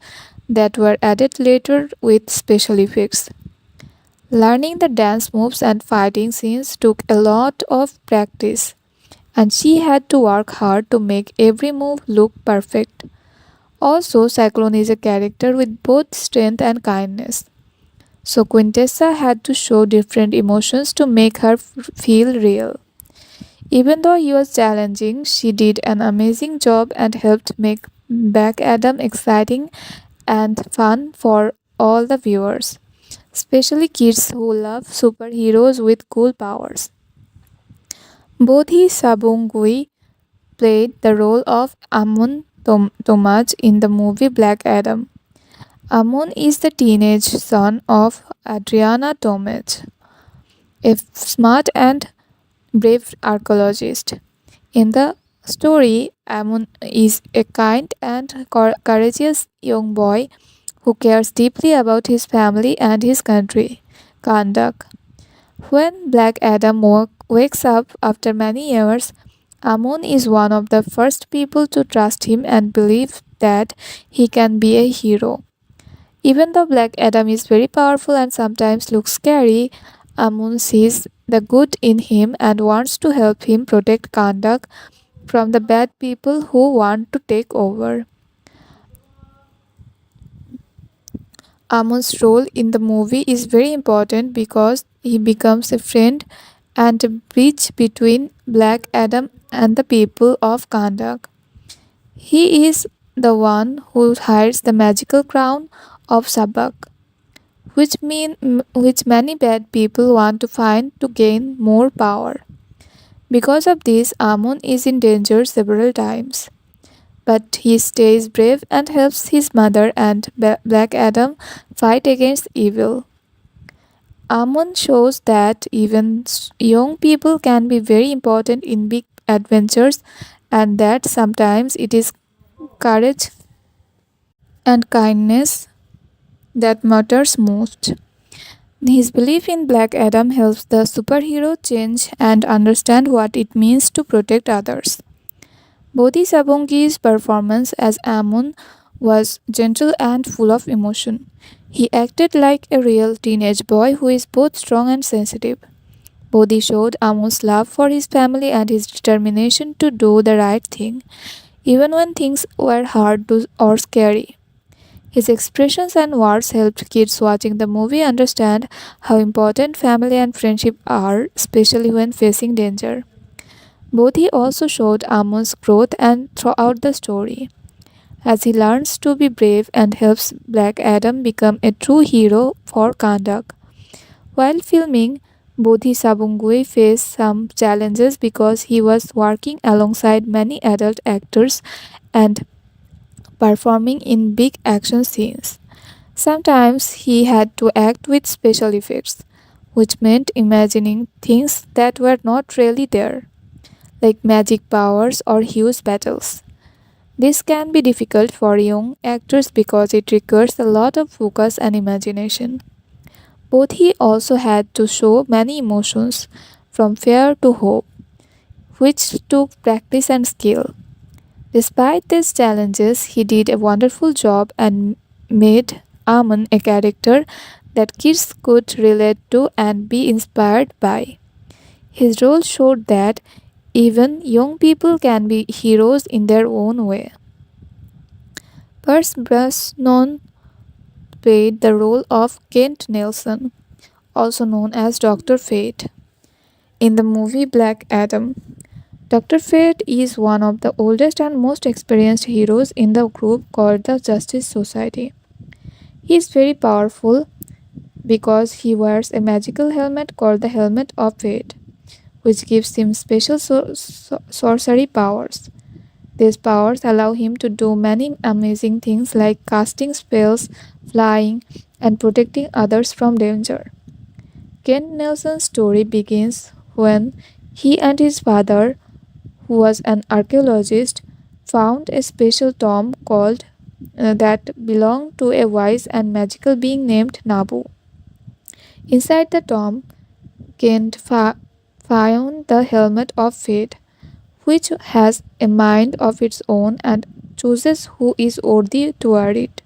that were added later with special effects. Learning the dance moves and fighting scenes took a lot of practice, and she had to work hard to make every move look perfect. Also, Cyclone is a character with both strength and kindness. So, Quintessa had to show different emotions to make her feel real. Even though he was challenging, she did an amazing job and helped make Black Adam exciting and fun for all the viewers, especially kids who love superheroes with cool powers. Bodhi Sabungui played the role of Amun Tomaj in the movie Black Adam. Amun is the teenage son of Adriana Tomaj, a smart and brave archaeologist. In the story, Amun is a kind and courageous young boy who cares deeply about his family and his country, Kandak. When Black Adam wakes up after many years, Amun is one of the first people to trust him and believe that he can be a hero. Even though Black Adam is very powerful and sometimes looks scary, Amun sees the good in him and wants to help him protect Kandak from the bad people who want to take over. Amun's role in the movie is very important because he becomes a friend and a bridge between Black Adam and the people of Kandak. He is the one who hides the magical crown of Sabak, which many bad people want to find to gain more power. Because of this, Amun is in danger several times. But he stays brave and helps his mother and Black Adam fight against evil. Amun shows that even young people can be very important in big adventures and that sometimes it is courage and kindness that matters most. His belief in Black Adam helps the superhero change and understand what it means to protect others. Bodhi Sabungi's performance as Amun was gentle and full of emotion. He acted like a real teenage boy who is both strong and sensitive. Bodhi showed Amun's love for his family and his determination to do the right thing, even when things were hard or scary. His expressions and words helped kids watching the movie understand how important family and friendship are, especially when facing danger. Bodhi also showed Amun's growth and throughout the story, as he learns to be brave and helps Black Adam become a true hero for Kandak. While filming, Bodhi Sabungui faced some challenges because he was working alongside many adult actors and performing in big action scenes. Sometimes he had to act with special effects, which meant imagining things that were not really there. like magic powers or huge battles. This can be difficult for young actors because it requires a lot of focus and imagination. But he also had to show many emotions, from fear to hope, which took practice and skill. Despite these challenges, he did a wonderful job and made Aman a character that kids could relate to and be inspired by. His role showed that even young people can be heroes in their own way. Pierce Brosnan played the role of Kent Nelson, also known as Dr. Fate, in the movie Black Adam. Dr. Fate is one of the oldest and most experienced heroes in the group called the Justice Society. He is very powerful because he wears a magical helmet called the Helmet of Fate, which gives him special sorcery powers. These powers allow him to do many amazing things like casting spells, flying, and protecting others from danger. Ken Nelson's story begins when he and his father, who was an archaeologist, found a special tomb called that belonged to a wise and magical being named Nabu. Inside the tomb, Kent found the helmet of fate, which has a mind of its own and chooses who is worthy to wear it.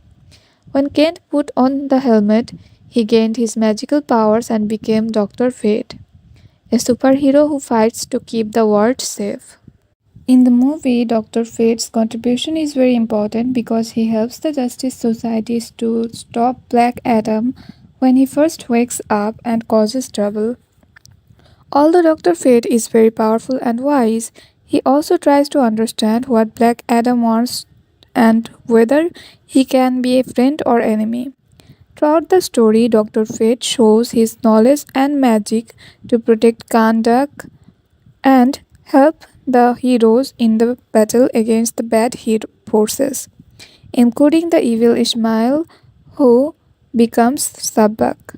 When Kent put on the helmet, he gained his magical powers and became Dr. Fate, a superhero who fights to keep the world safe. In the movie, Dr. Fate's contribution is very important because he helps the Justice Societies to stop Black Adam when he first wakes up and causes trouble. Although Dr. Fate is very powerful and wise, he also tries to understand what Black Adam wants and whether he can be a friend or enemy. Throughout the story, Dr. Fate shows his knowledge and magic to protect Kandak and help the heroes in the battle against the bad forces, including the evil Ishmael who becomes Sabak.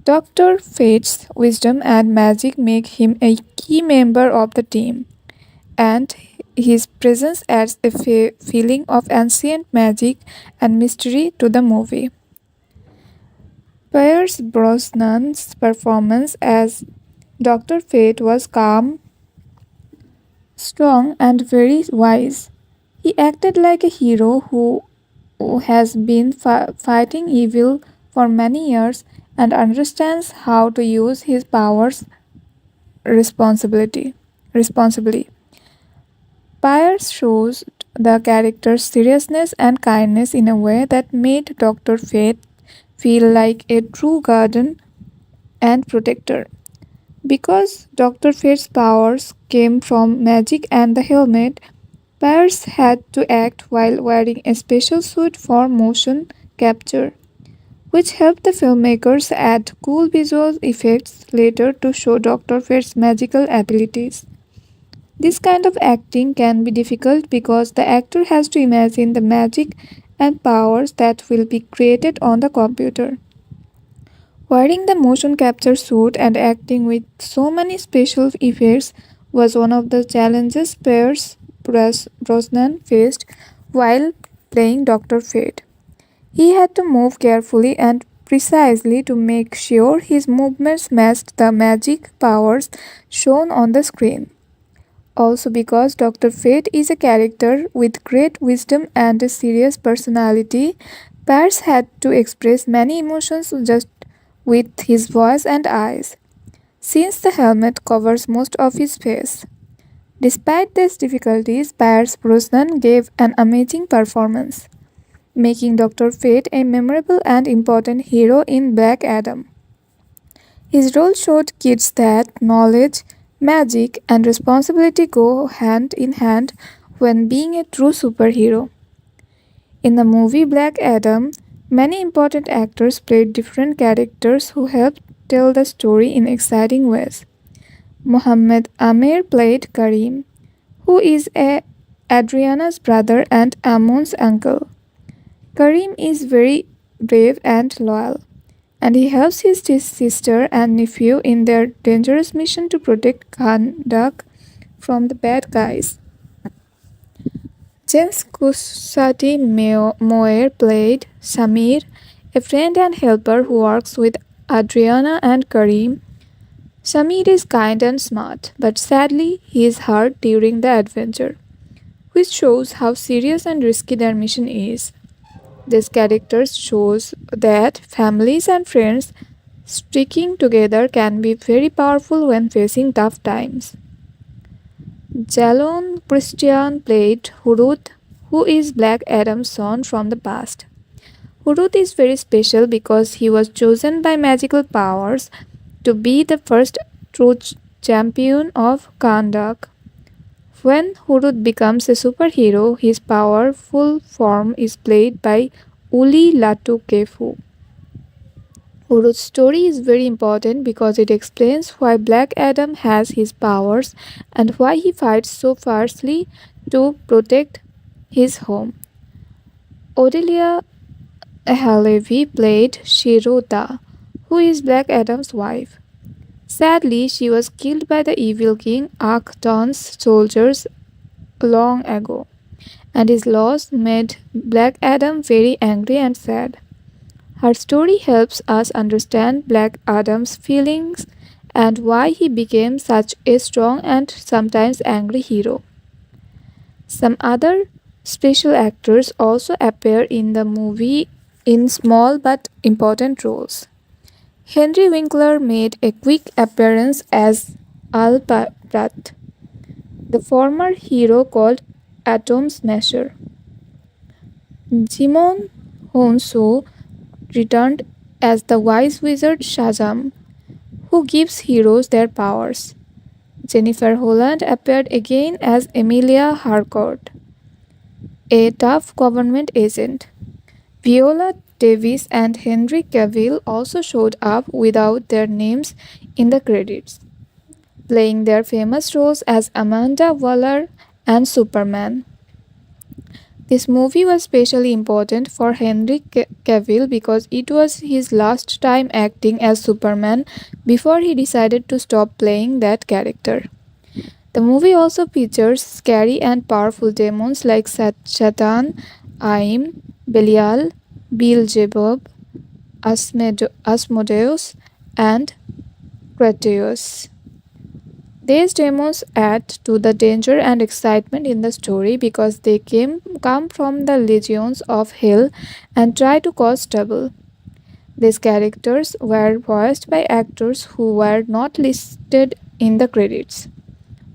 Dr. Fate's wisdom and magic make him a key member of the team, and his presence adds a feeling of ancient magic and mystery to the movie. Pierce Brosnan's performance as Dr. Fate was calm, strong, and very wise. He acted like a hero who has been fighting evil for many years and understands how to use his powers responsibly. Pierce shows the character's seriousness and kindness in a way that made Dr. Fate feel like a true guardian and protector. Because Dr. Fate's powers came from magic and the helmet, Pierce had to act while wearing a special suit for motion capture, which helped the filmmakers add cool visual effects later to show Dr. Fate's magical abilities. This kind of acting can be difficult because the actor has to imagine the magic and powers that will be created on the computer. Wearing the motion capture suit and acting with so many special effects was one of the challenges Brosnan faced while playing Dr. Fate. He had to move carefully and precisely to make sure his movements matched the magic powers shown on the screen. Also, because Dr. Fate is a character with great wisdom and a serious personality, Pierce had to express many emotions just with his voice and eyes, since the helmet covers most of his face. Despite these difficulties, Pierce Brosnan gave an amazing performance, making Dr. Fate a memorable and important hero in Black Adam. His role showed kids that knowledge, magic, and responsibility go hand in hand when being a true superhero. In the movie Black Adam, many important actors played different characters who helped tell the story in exciting ways. Mohammed Amir played Karim, who is Adriana's brother and Amon's uncle. Karim is very brave and loyal, and he helps his sister and nephew in their dangerous mission to protect Kandak from the bad guys. James Kusati Moyer played Samir, a friend and helper who works with Adriana and Karim. Samir is kind and smart, but sadly, he is hurt during the adventure, which shows how serious and risky their mission is. This character shows that families and friends sticking together can be very powerful when facing tough times. Jalon Christian played Hurut, who is Black Adam's son from the past. Hurut is very special because he was chosen by magical powers to be the first true champion of Kandak. When Hurut becomes a superhero, his powerful form is played by Uli Latu Kefu. Urut's story is very important because it explains why Black Adam has his powers and why he fights so fiercely to protect his home. Odelia Halevi played Shirota, who is Black Adam's wife. Sadly, she was killed by the evil king Akhdon's soldiers long ago, and his loss made Black Adam very angry and sad. Her story helps us understand Black Adam's feelings and why he became such a strong and sometimes angry hero. Some other special actors also appear in the movie in small but important roles. Henry Winkler made a quick appearance as Al Pratt, the former hero called Atom Smasher. Jimon Honsu returned as the wise wizard Shazam, who gives heroes their powers. Jennifer Holland appeared again as Emilia Harcourt, a tough government agent. Viola Davis and Henry Cavill also showed up without their names in the credits, playing their famous roles as Amanda Waller and Superman. This movie was especially important for Henry Cavill because it was his last time acting as Superman before he decided to stop playing that character. The movie also features scary and powerful demons like Satan, Aim, Belial, Beelzebub, Asmodeus, and Kratos. These demons add to the danger and excitement in the story because they come from the legions of hell and try to cause trouble. These characters were voiced by actors who were not listed in the credits,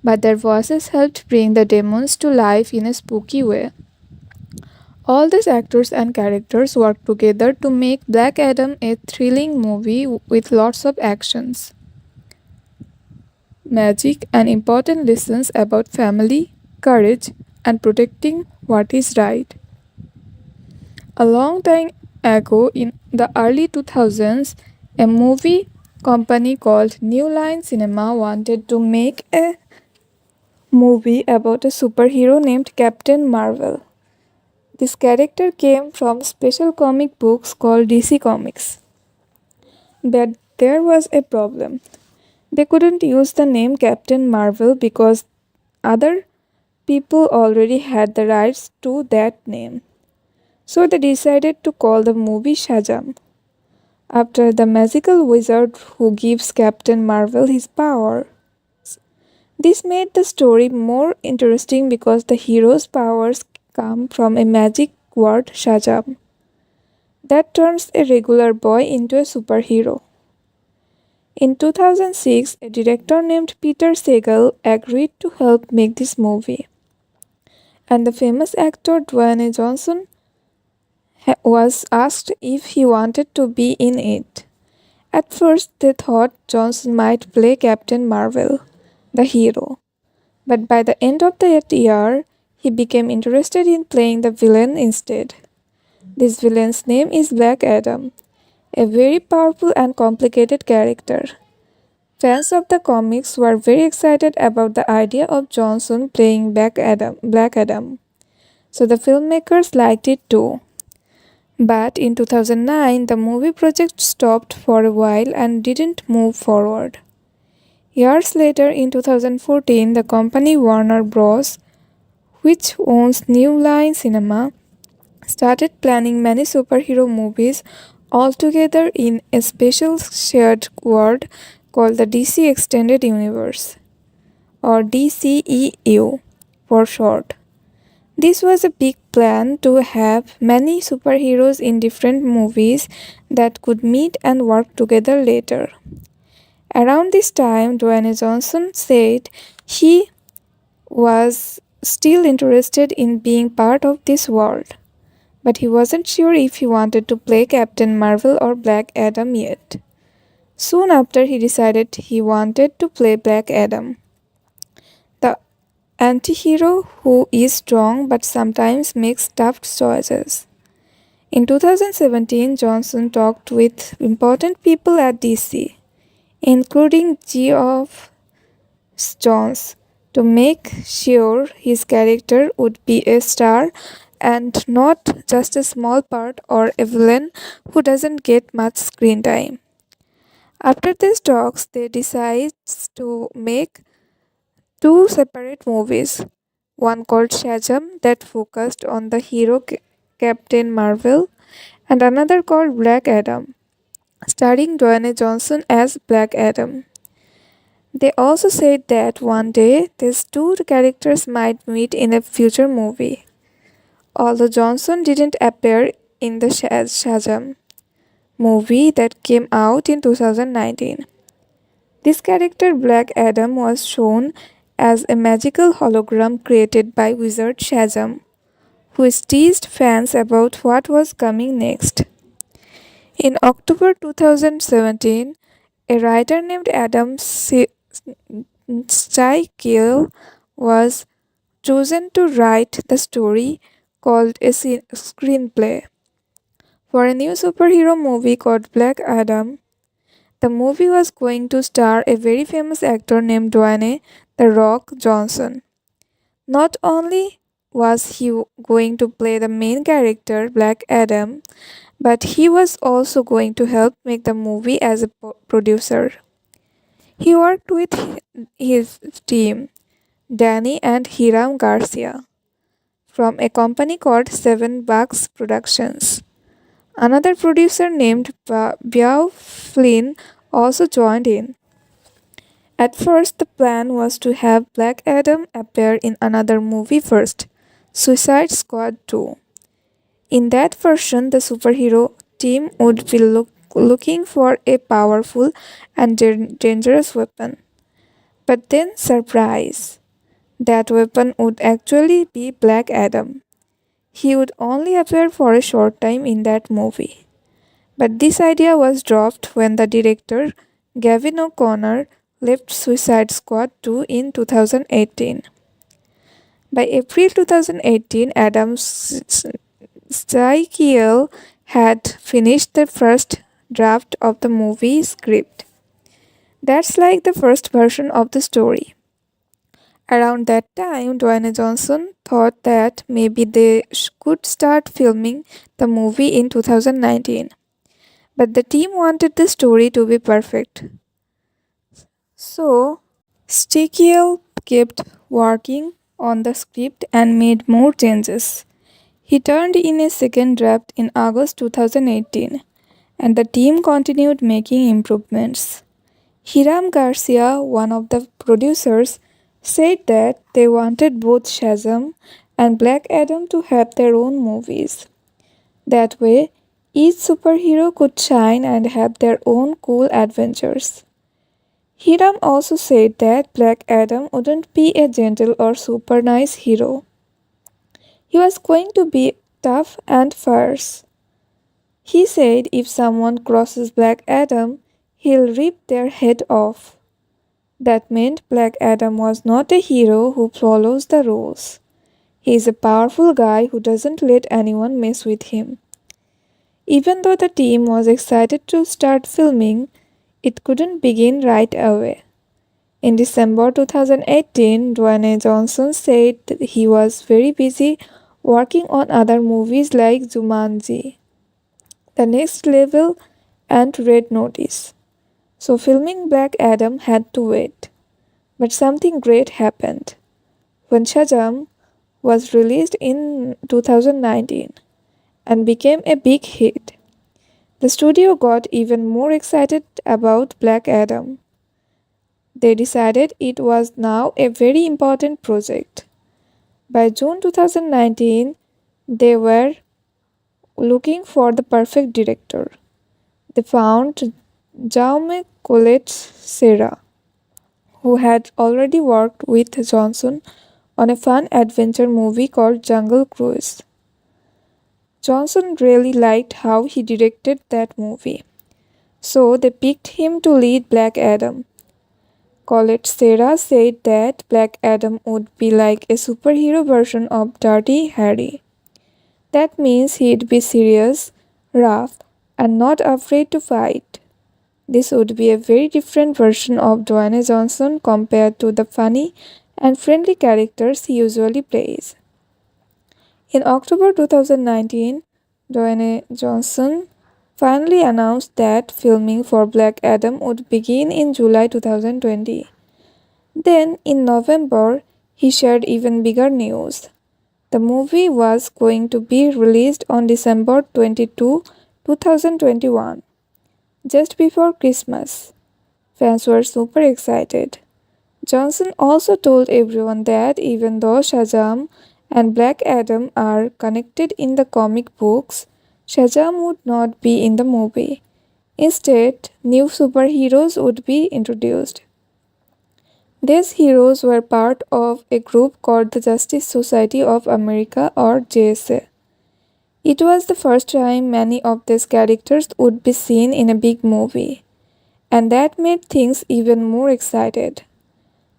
but their voices helped bring the demons to life in a spooky way. All these actors and characters worked together to make Black Adam a thrilling movie with lots of actions, magic, and important lessons about family, courage, and protecting what is right. A long time ago, in the early 2000s, a movie company called New Line Cinema wanted to make a movie about a superhero named Captain Marvel. This character came from special comic books called DC Comics. But there was a problem. They couldn't use the name Captain Marvel because other people already had the rights to that name. So they decided to call the movie Shazam, after the magical wizard who gives Captain Marvel his power. This made the story more interesting because the hero's powers come from a magic word Shazam that turns a regular boy into a superhero. In 2006, a director named Peter Segal agreed to help make this movie, and the famous actor Dwayne Johnson was asked if he wanted to be in it. At first, they thought Johnson might play Captain Marvel, the hero, but by the end of that year, he became interested in playing the villain instead. This villain's name is Black Adam, a very powerful and complicated character. Fans of the comics were very excited about the idea of Johnson playing Black Adam, so the filmmakers liked it too. But in 2009, the movie project stopped for a while and didn't move forward. Years later, in 2014, the company Warner Bros., which owns New Line Cinema, started planning many superhero movies all together in a special shared world called the DC Extended Universe, or DCEU for short. This was a big plan to have many superheroes in different movies that could meet and work together later. Around this time, Dwayne Johnson said he was still interested in being part of this world, but he wasn't sure if he wanted to play Captain Marvel or Black Adam yet. Soon after, he decided he wanted to play Black Adam, the anti-hero who is strong but sometimes makes tough choices. In 2017, Johnson talked with important people at DC, including Geoff Johns, to make sure his character would be a star and not just a small part or a villain who doesn't get much screen time. After these talks, they decide to make two separate movies, one called Shazam that focused on the hero Captain Marvel, and another called Black Adam, starring Dwayne Johnson as Black Adam. They also said that one day these two characters might meet in a future movie, although Johnson didn't appear in the Shazam movie that came out in 2019. This character, Black Adam, was shown as a magical hologram created by wizard Shazam, who teased fans about what was coming next. In October 2017, a writer named Adam Steichel was chosen to write the story called a screenplay for a new superhero movie called Black Adam. The movie was going to star a very famous actor named Dwayne "The Rock" Johnson. Not only was he going to play the main character, Black Adam, but he was also going to help make the movie as a producer. He worked with his team, Danny and Hiram Garcia, from a company called Seven Bucks Productions. Another producer named Beau Flynn also joined in. At first, the plan was to have Black Adam appear in another movie first, Suicide Squad 2. In that version, the superhero team would be looking for a powerful and dangerous weapon. But then, surprise! That weapon would actually be Black Adam. He would only appear for a short time in that movie. But this idea was dropped when the director, Gavin O'Connor, left Suicide Squad 2 in 2018. By April 2018, Adam Steichel had finished the first draft of the movie script. That's like the first version of the story. Around that time, Dwayne Johnson thought that maybe they could start filming the movie in 2019. But the team wanted the story to be perfect. So, Steichel kept working on the script and made more changes. He turned in a second draft in August 2018, and the team continued making improvements. Hiram Garcia, one of the producers, said that they wanted both Shazam and Black Adam to have their own movies. That way, each superhero could shine and have their own cool adventures. Hiram also said that Black Adam wouldn't be a gentle or super nice hero. He was going to be tough and fierce. He said if someone crosses Black Adam, he'll rip their head off. That meant Black Adam was not a hero who follows the rules. He is a powerful guy who doesn't let anyone mess with him. Even though the team was excited to start filming, it couldn't begin right away. In December 2018, Dwayne Johnson said that he was very busy working on other movies like Jumanji, The Next Level, and Red Notice. So filming Black Adam had to wait. But something great happened. When Shazam was released in 2019 and became a big hit, the studio got even more excited about Black Adam. They decided it was now a very important project. By June 2019, they were looking for the perfect director. They found Jaume Colette Serra, who had already worked with Johnson on a fun adventure movie called Jungle Cruise. Johnson really liked how he directed that movie, so they picked him to lead Black Adam. Colette Serra said that Black Adam would be like a superhero version of Dirty Harry. That means he'd be serious, rough, and not afraid to fight. This would be a very different version of Dwayne Johnson compared to the funny and friendly characters he usually plays. In October 2019, Dwayne Johnson finally announced that filming for Black Adam would begin in July 2020. Then, in November, he shared even bigger news. The movie was going to be released on December 22, 2021, just before Christmas. Fans were super excited. Johnson also told everyone that even though Shazam and Black Adam are connected in the comic books, Shazam would not be in the movie. Instead, new superheroes would be introduced. These heroes were part of a group called the Justice Society of America or JSA. It was the first time many of these characters would be seen in a big movie, and that made things even more excited.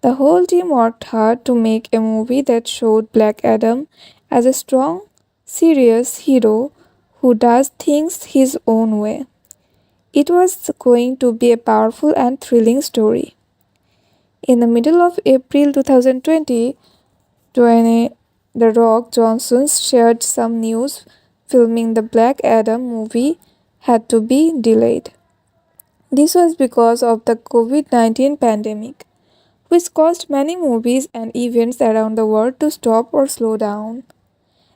The whole team worked hard to make a movie that showed Black Adam as a strong, serious hero who does things his own way. It was going to be a powerful and thrilling story. In the middle of April 2020, Dwayne "The Rock" Johnson shared some news filming the Black Adam movie had to be delayed. This was because of the COVID-19 pandemic, which caused many movies and events around the world to stop or slow down.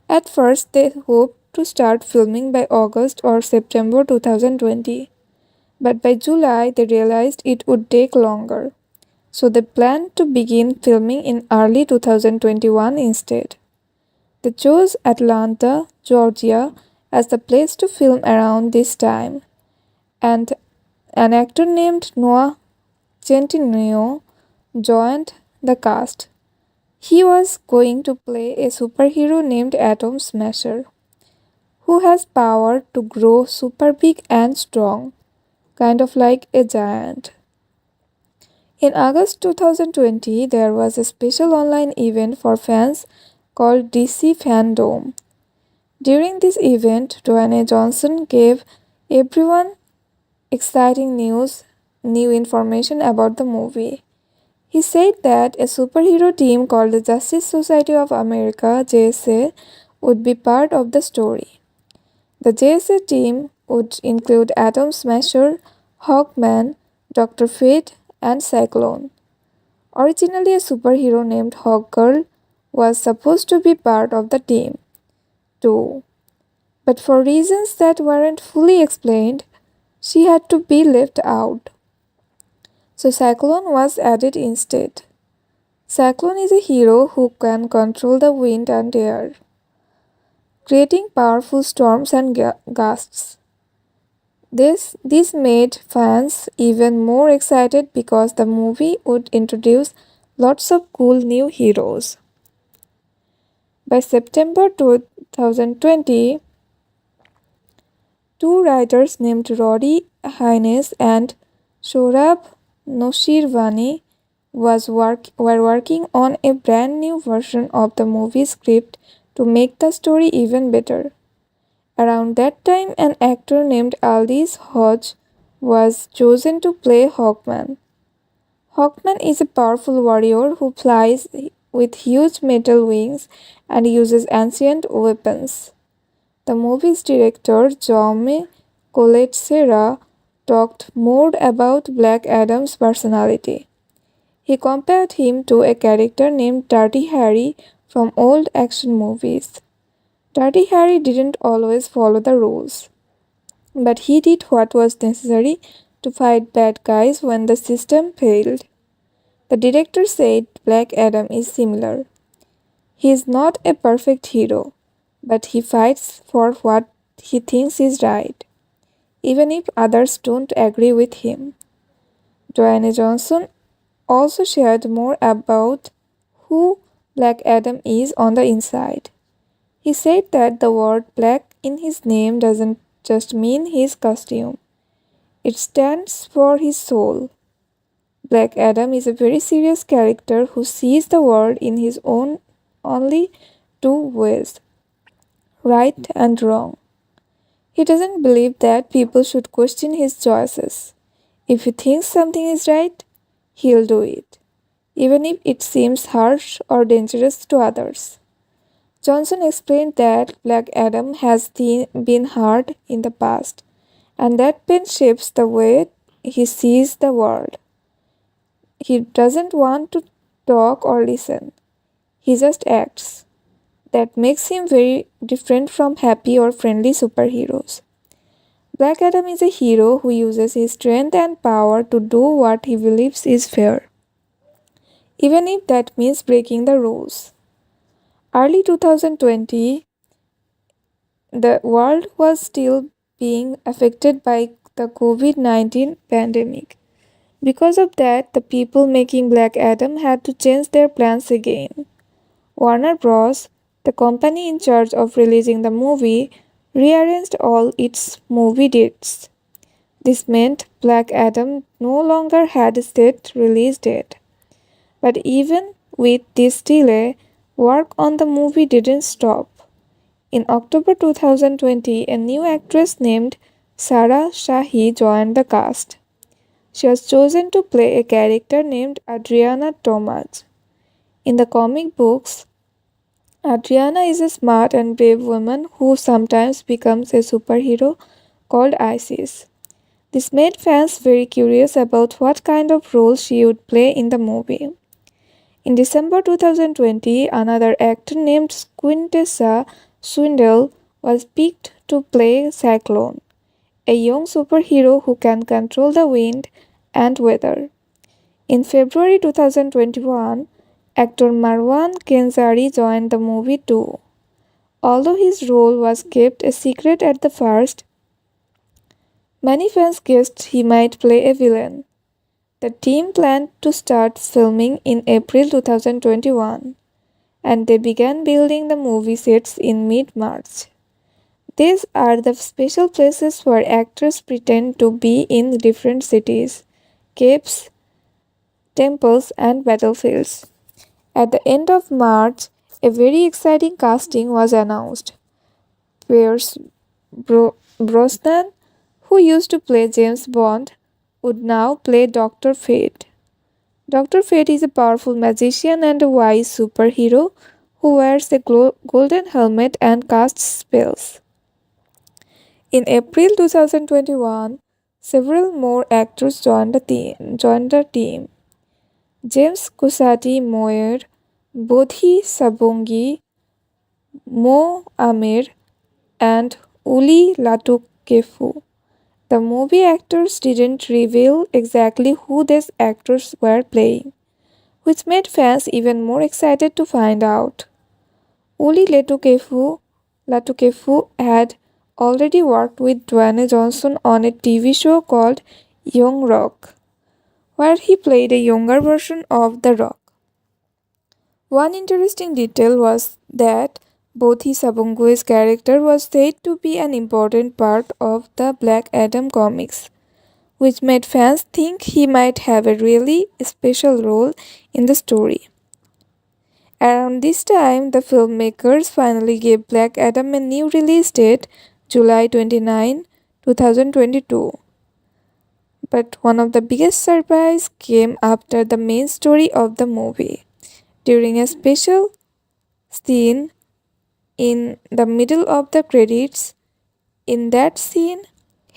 At first, they hoped to start filming by August or September 2020, but by July, they realized it would take longer. So they planned to begin filming in early 2021 instead. They chose Atlanta, Georgia as the place to film around this time, and an actor named Noah Centineo joined the cast. He was going to play a superhero named Atom Smasher, who has power to grow super big and strong, kind of like a giant. In August 2020, there was a special online event for fans called DC Fandom. During this event, Dwayne Johnson gave everyone exciting news, new information about the movie. He said that a superhero team called the Justice Society of America (JSA) would be part of the story. The JSA team would include Atom Smasher, Hawkman, Dr. Fate, and Cyclone. Originally, a superhero named Hawkgirl was supposed to be part of the team, too. But for reasons that weren't fully explained, she had to be left out. So Cyclone was added instead. Cyclone is a hero who can control the wind and air, creating powerful storms and gusts. This made fans even more excited because the movie would introduce lots of cool new heroes. By September 2020, two writers named Rory Hines and Shorab Noshirvani were working on a brand new version of the movie script to make the story even better. Around that time, an actor named Aldis Hodge was chosen to play Hawkman. Hawkman is a powerful warrior who flies with huge metal wings and uses ancient weapons. The movie's director, Jaume Colette Serra, talked more about Black Adam's personality. He compared him to a character named Dirty Harry from old action movies. Dirty Harry didn't always follow the rules, but he did what was necessary to fight bad guys when the system failed. The director said Black Adam is similar. He is not a perfect hero, but he fights for what he thinks is right, even if others don't agree with him. Dwayne Johnson also shared more about who Black Adam is on the inside. He said that the word black in his name doesn't just mean his costume, it stands for his soul. Black Adam is a very serious character who sees the world in his own only two ways, right and wrong. He doesn't believe that people should question his choices. If he thinks something is right, he'll do it, even if it seems harsh or dangerous to others. Johnson explained that Black Adam has been hurt in the past, and that pain shapes the way he sees the world. He doesn't want to talk or listen, he just acts. That makes him very different from happy or friendly superheroes. Black Adam is a hero who uses his strength and power to do what he believes is fair, even if that means breaking the rules. Early 2020, the world was still being affected by the COVID 19 pandemic. Because of that, the people making Black Adam had to change their plans again. Warner Bros., the company in charge of releasing the movie, rearranged all its movie dates. This meant Black Adam no longer had a set release date. But even with this delay, work on the movie didn't stop. In October 2020, a new actress named Sarah Shahi joined the cast. She was chosen to play a character named Adriana Tomaz. In the comic books, Adriana is a smart and brave woman who sometimes becomes a superhero called Isis. This made fans very curious about what kind of role she would play in the movie. In December 2020, another actor named Quintessa Swindle was picked to play Cyclone, a young superhero who can control the wind and weather. In February 2021, actor Marwan Kenzari joined the movie too. Although his role was kept a secret at the first, many fans guessed he might play a villain. The team planned to start filming in April 2021, and they began building the movie sets in mid March. These are the special places where actors pretend to be in different cities, caves, temples, and battlefields. At the end of March, a very exciting casting was announced. Pierce Brosnan, who used to play James Bond, would now play Dr. Fate. Dr. Fate is a powerful magician and a wise superhero who wears a golden helmet and casts spells. In April 2021, several more actors joined the team. James Kusati Moyer, Bodhi Sabongi, Mo Amir, and Uli Latukefu. The movie actors didn't reveal exactly who these actors were playing, which made fans even more excited to find out. Uli Latukefu had already worked with Dwayne Johnson on a TV show called Young Rock, where he played a younger version of The Rock. One interesting detail was that Bodhi Sabungu's character was said to be an important part of the Black Adam comics, which made fans think he might have a really special role in the story. Around this time, the filmmakers finally gave Black Adam a new release date, July 29, 2022. But one of the biggest surprises came after the main story of the movie. During a special scene in the middle of the credits, in that scene,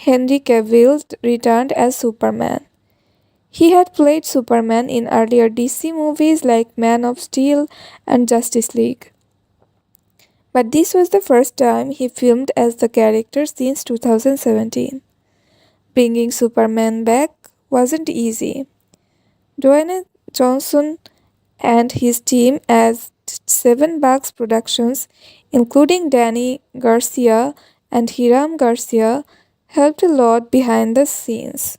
Henry Cavill returned as Superman. He had played Superman in earlier DC movies like Man of Steel and Justice League. But this was the first time he filmed as the character since 2017. Bringing Superman back wasn't easy. Dwayne Johnson and his team at Seven Bucks Productions, including Danny Garcia and Hiram Garcia, helped a lot behind the scenes.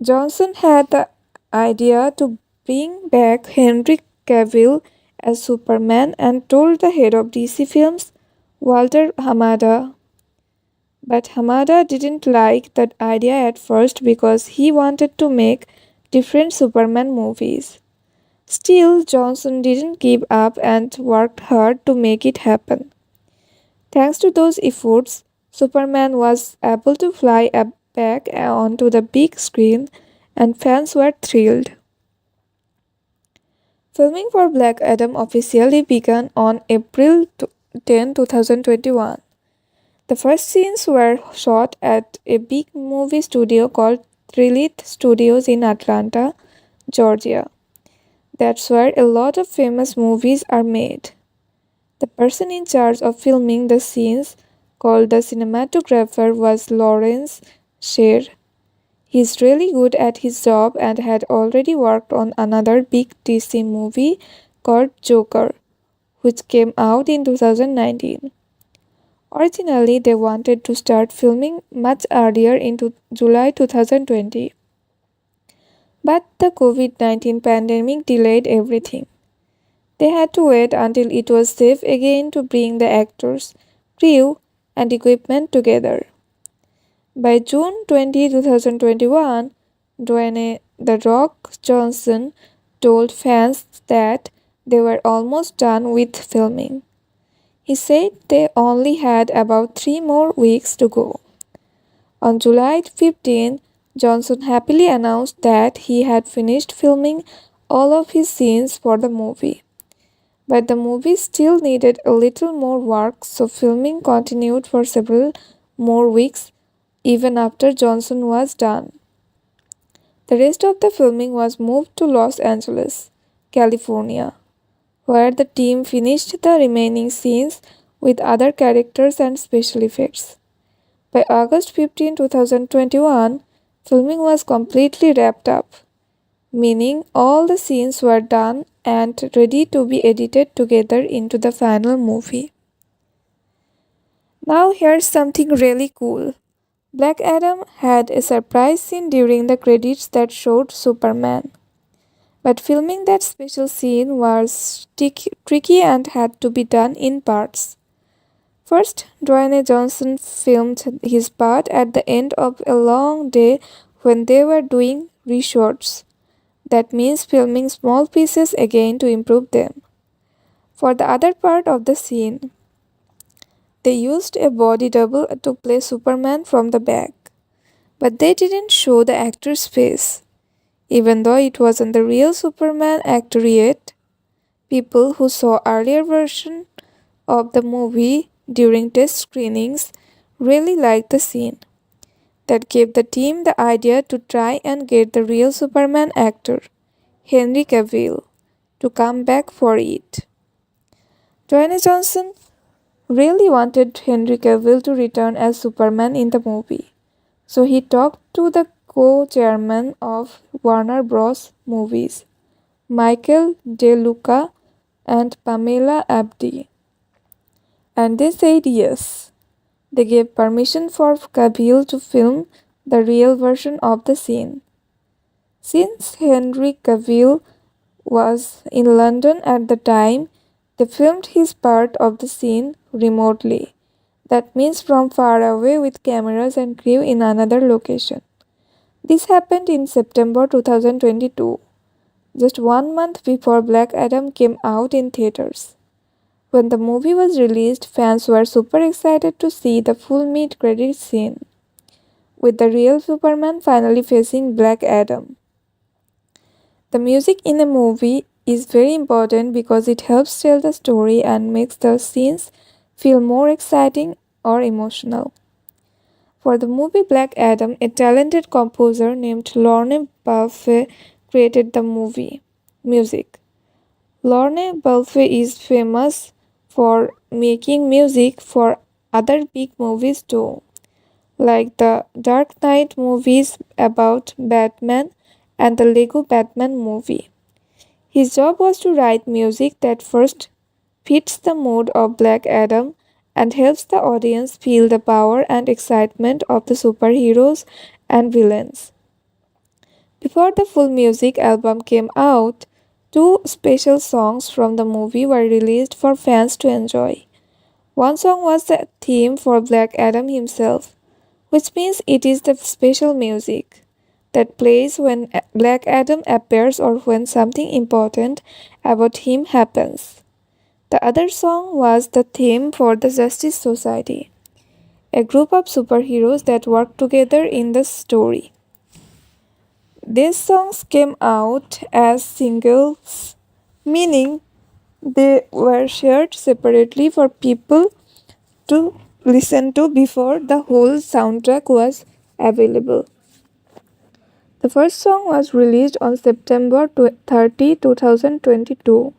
Johnson had the idea to bring back Henry Cavill as Superman and told the head of DC Films, Walter Hamada. But Hamada didn't like that idea at first because he wanted to make different Superman movies. Still, Johnson didn't give up and worked hard to make it happen. Thanks to those efforts, Superman was able to fly back onto the big screen, and fans were thrilled. Filming for Black Adam officially began on April 10, 2021. The first scenes were shot at a big movie studio called Trilith Studios in Atlanta, Georgia. That's where a lot of famous movies are made. The person in charge of filming the scenes, called the cinematographer, was Lawrence Sher. He's really good at his job and had already worked on another big DC movie called Joker, which came out in 2019. Originally, they wanted to start filming much earlier in July 2020. But the COVID-19 pandemic delayed everything. They had to wait until it was safe again to bring the actors, crew, and equipment together. By June 20, 2021, Dwayne "The Rock" Johnson told fans that they were almost done with filming. He said they only had about 3 more weeks to go. On July 15, Johnson happily announced that he had finished filming all of his scenes for the movie. But the movie still needed a little more work, so filming continued for several more weeks even after Johnson was done. The rest of the filming was moved to Los Angeles, California, where the team finished the remaining scenes with other characters and special effects. By August 15, 2021, filming was completely wrapped up, meaning all the scenes were done and ready to be edited together into the final movie. Now, here's something really cool. Black Adam had a surprise scene during the credits that showed Superman. But filming that special scene was tricky and had to be done in parts. First, Dwayne Johnson filmed his part at the end of a long day when they were doing reshoots. That means filming small pieces again to improve them. For the other part of the scene, they used a body double to play Superman from the back. But they didn't show the actor's face. Even though it wasn't the real Superman actor yet, people who saw earlier version of the movie during test screenings really liked the scene. That gave the team the idea to try and get the real Superman actor, Henry Cavill, to come back for it. Dwayne Johnson really wanted Henry Cavill to return as Superman in the movie, so he talked to the co-chairman of Warner Bros. Movies, Michael DeLuca and Pamela Abdi, and they said yes. They gave permission for Cavill to film the real version of the scene. Since Henry Cavill was in London at the time, they filmed his part of the scene remotely. That means from far away with cameras and crew in another location. This happened in September 2022, just 1 month before Black Adam came out in theaters. When the movie was released, fans were super excited to see the full mid-credits scene, with the real Superman finally facing Black Adam. The music in a movie is very important because it helps tell the story and makes the scenes feel more exciting or emotional. For the movie Black Adam, a talented composer named Lorne Balfe created the movie music. Lorne Balfe is famous for making music for other big movies too, like the Dark Knight movies about Batman and the Lego Batman movie. His job was to write music that first fits the mood of Black Adam and helps the audience feel the power and excitement of the superheroes and villains. Before the full music album came out, two special songs from the movie were released for fans to enjoy. One song was the theme for Black Adam himself, which means it is the special music that plays when Black Adam appears or when something important about him happens. The other song was the theme for the Justice Society, a group of superheroes that work together in the story. These songs came out as singles, meaning they were shared separately for people to listen to before the whole soundtrack was available. The first song was released on September 30, 2022,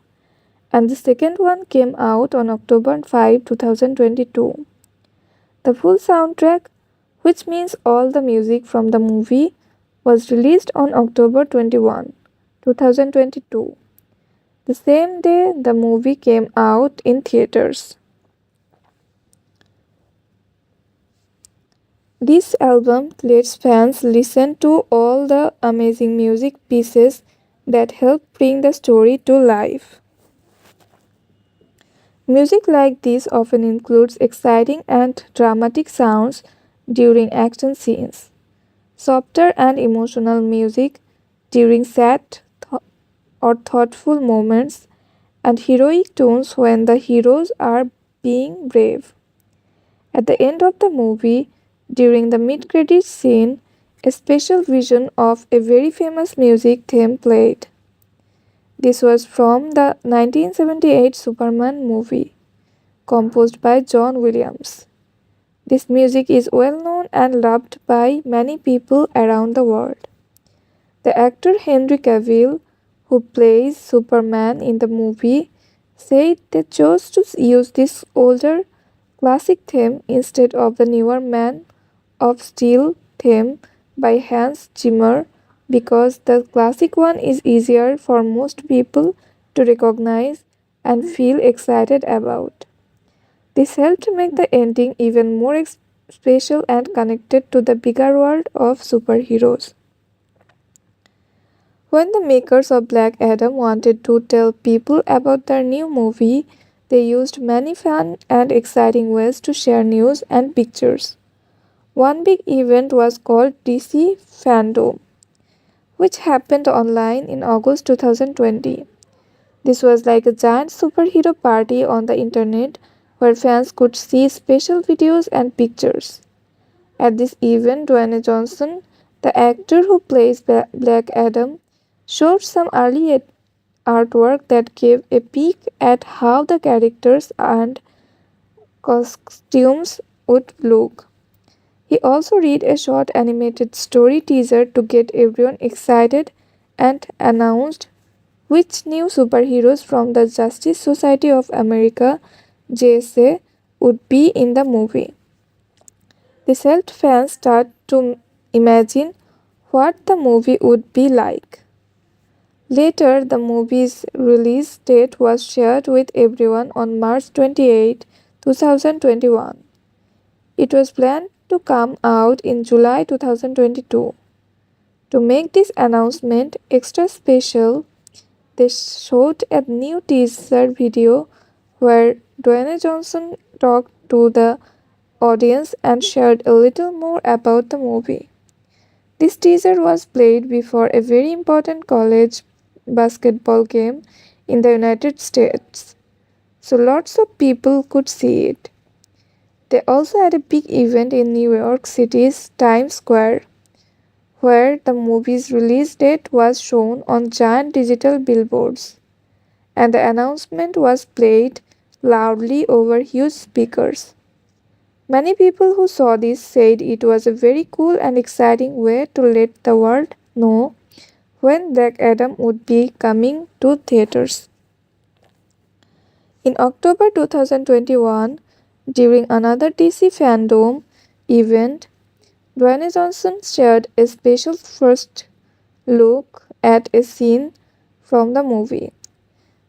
and the second one came out on October 5, 2022. The full soundtrack, which means all the music from the movie, was released on October 21, 2022, the same day the movie came out in theaters. This album lets fans listen to all the amazing music pieces that help bring the story to life. Music like this often includes exciting and dramatic sounds during action scenes, softer and emotional music during or thoughtful moments, and heroic tones when the heroes are being brave. At the end of the movie, during the mid-credits scene, a special version of a very famous music theme played. This was from the 1978 Superman movie, composed by John Williams. This music is well known and loved by many people around the world. The actor Henry Cavill, who plays Superman in the movie, said they chose to use this older classic theme instead of the newer Man of Steel theme by Hans Zimmer because the classic one is easier for most people to recognize and feel excited about. This helped make the ending even more special and connected to the bigger world of superheroes. When the makers of Black Adam wanted to tell people about their new movie, they used many fun and exciting ways to share news and pictures. One big event was called DC Fandom, which happened online in August 2020. This was like a giant superhero party on the internet where fans could see special videos and pictures. At this event, Dwayne Johnson, the actor who plays Black Adam, showed some early artwork that gave a peek at how the characters and costumes would look. He also read a short animated story teaser to get everyone excited and announced which new superheroes from the Justice Society of America (JSA) would be in the movie. This helped fans start to imagine what the movie would be like. Later, the movie's release date was shared with everyone on March 28, 2021. It was planned to come out in July 2022. To make this announcement extra special, they showed a new teaser video where Dwayne Johnson talked to the audience and shared a little more about the movie. This teaser was played before a very important college basketball game in the United States, so lots of people could see it. They also had a big event in New York City's Times Square, where the movie's release date was shown on giant digital billboards, and the announcement was played loudly over huge speakers. Many people who saw this said it was a very cool and exciting way to let the world know when Black Adam would be coming to theaters. In October 2021, during another DC fandom event, Dwayne Johnson shared a special first look at a scene from the movie.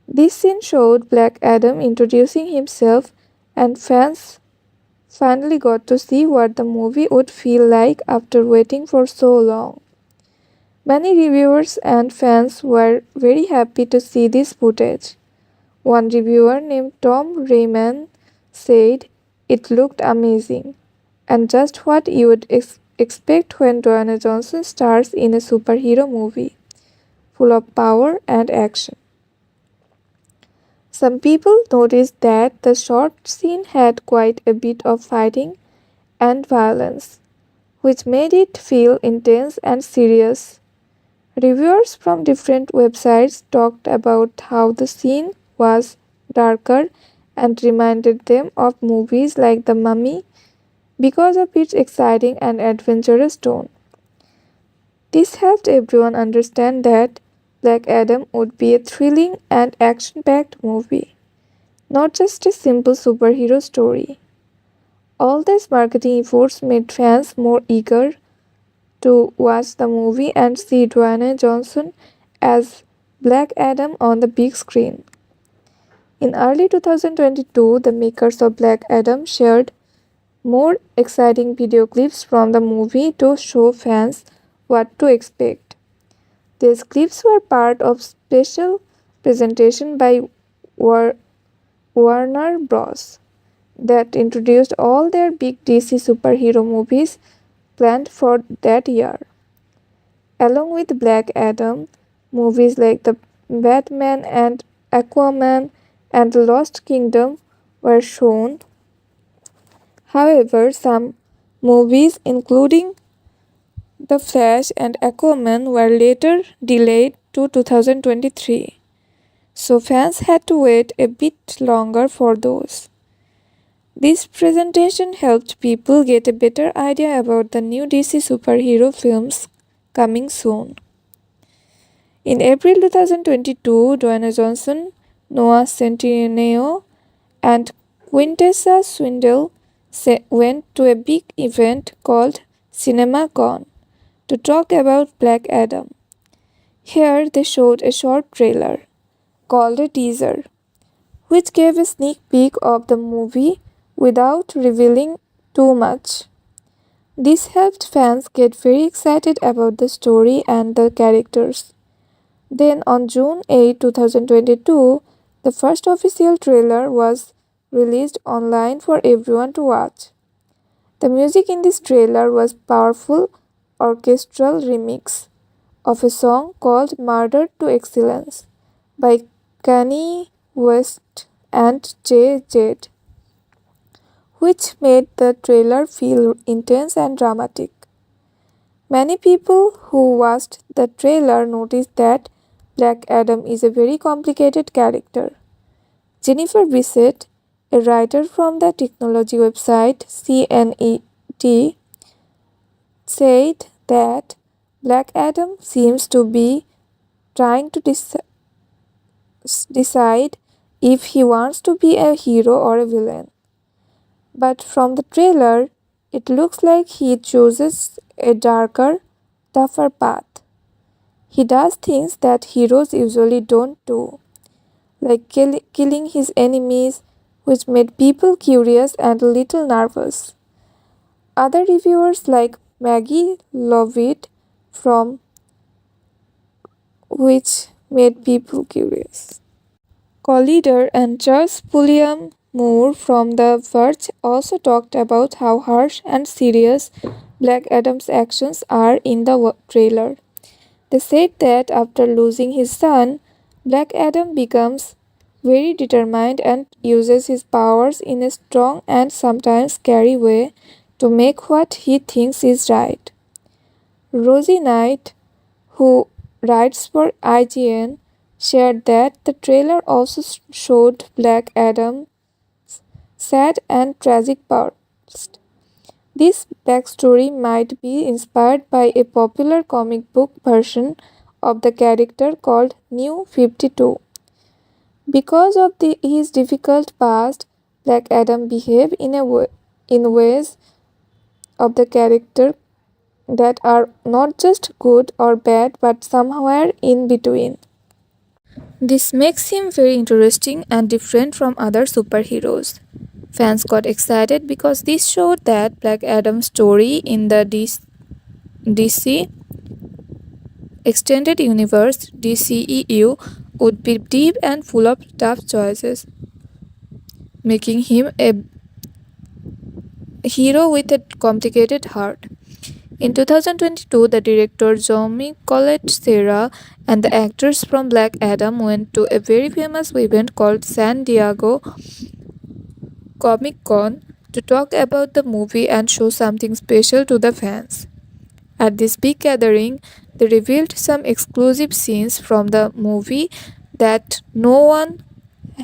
This scene showed Black Adam introducing himself, and fans finally got to see what the movie would feel like after waiting for so long. Many reviewers and fans were very happy to see this footage. One reviewer named Tom Rayman said it looked amazing and just what you would expect when Dwayne Johnson stars in a superhero movie, full of power and action. Some people noticed that the short scene had quite a bit of fighting and violence, which made it feel intense and serious. Reviewers from different websites talked about how the scene was darker and reminded them of movies like The Mummy because of its exciting and adventurous tone. This helped everyone understand that Black Adam would be a thrilling and action packed movie, not just a simple superhero story. All these marketing efforts made fans more eager to watch the movie and see Dwayne Johnson as Black Adam on the big screen. In early 2022, the makers of Black Adam shared more exciting video clips from the movie to show fans what to expect. These clips were part of special presentation by Warner Bros. That introduced all their big DC superhero movies planned for that year. Along with Black Adam, movies like The Batman and Aquaman and The Lost Kingdom were shown. However, some movies, including The Flash and Aquaman, were later delayed to 2023, so fans had to wait a bit longer for those. This presentation helped people get a better idea about the new DC superhero films coming soon. In April 2022, Dwayne Johnson, Noah Centineo, and Quintessa Swindle went to a big event called CinemaCon to talk about Black Adam. Here they showed a short trailer called a teaser, which gave a sneak peek of the movie without revealing too much. This helped fans get very excited about the story and the characters. Then on June 8, 2022, the first official trailer was released online for everyone to watch. The music in this trailer was powerful orchestral remix of a song called Murder to Excellence by Kanye West and Jay-Z, which made the trailer feel intense and dramatic. Many people who watched the trailer noticed that Black Adam is a very complicated character. Jennifer Bissett, a writer from the technology website CNET, said that Black Adam seems to be trying to decide if he wants to be a hero or a villain. But from the trailer, it looks like he chooses a darker, tougher path. He does things that heroes usually don't do, like killing his enemies, which made people curious and a little nervous. Other reviewers like Maggie Lovett from which made people curious. Collider and Charles Pulliam Moore from The Verge also talked about how harsh and serious Black Adam's actions are in the trailer. They said that after losing his son, Black Adam becomes very determined and uses his powers in a strong and sometimes scary way to make what he thinks is right. Rosie Knight, who writes for IGN, shared that the trailer also showed Black Adam's sad and tragic part. past. This backstory might be inspired by a popular comic book version of the character called New 52. Because of his difficult past, Black Adam behaves in ways of the character that are not just good or bad but somewhere in between. This makes him very interesting and different from other superheroes. Fans got excited because this showed that Black Adam's story in the DC Extended Universe DCEU would be deep and full of tough choices, making him a hero with a complicated heart. In 2022, the director Zoe Colette Serra and the actors from Black Adam went to a very famous event called San Diego Comic Con to talk about the movie and show something special to the fans. At this big gathering, they revealed some exclusive scenes from the movie that no one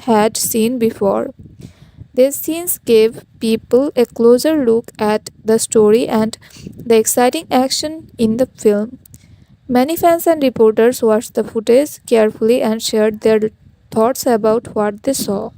had seen before. These scenes gave people a closer look at the story and the exciting action in the film. Many fans and reporters watched the footage carefully and shared their thoughts about what they saw.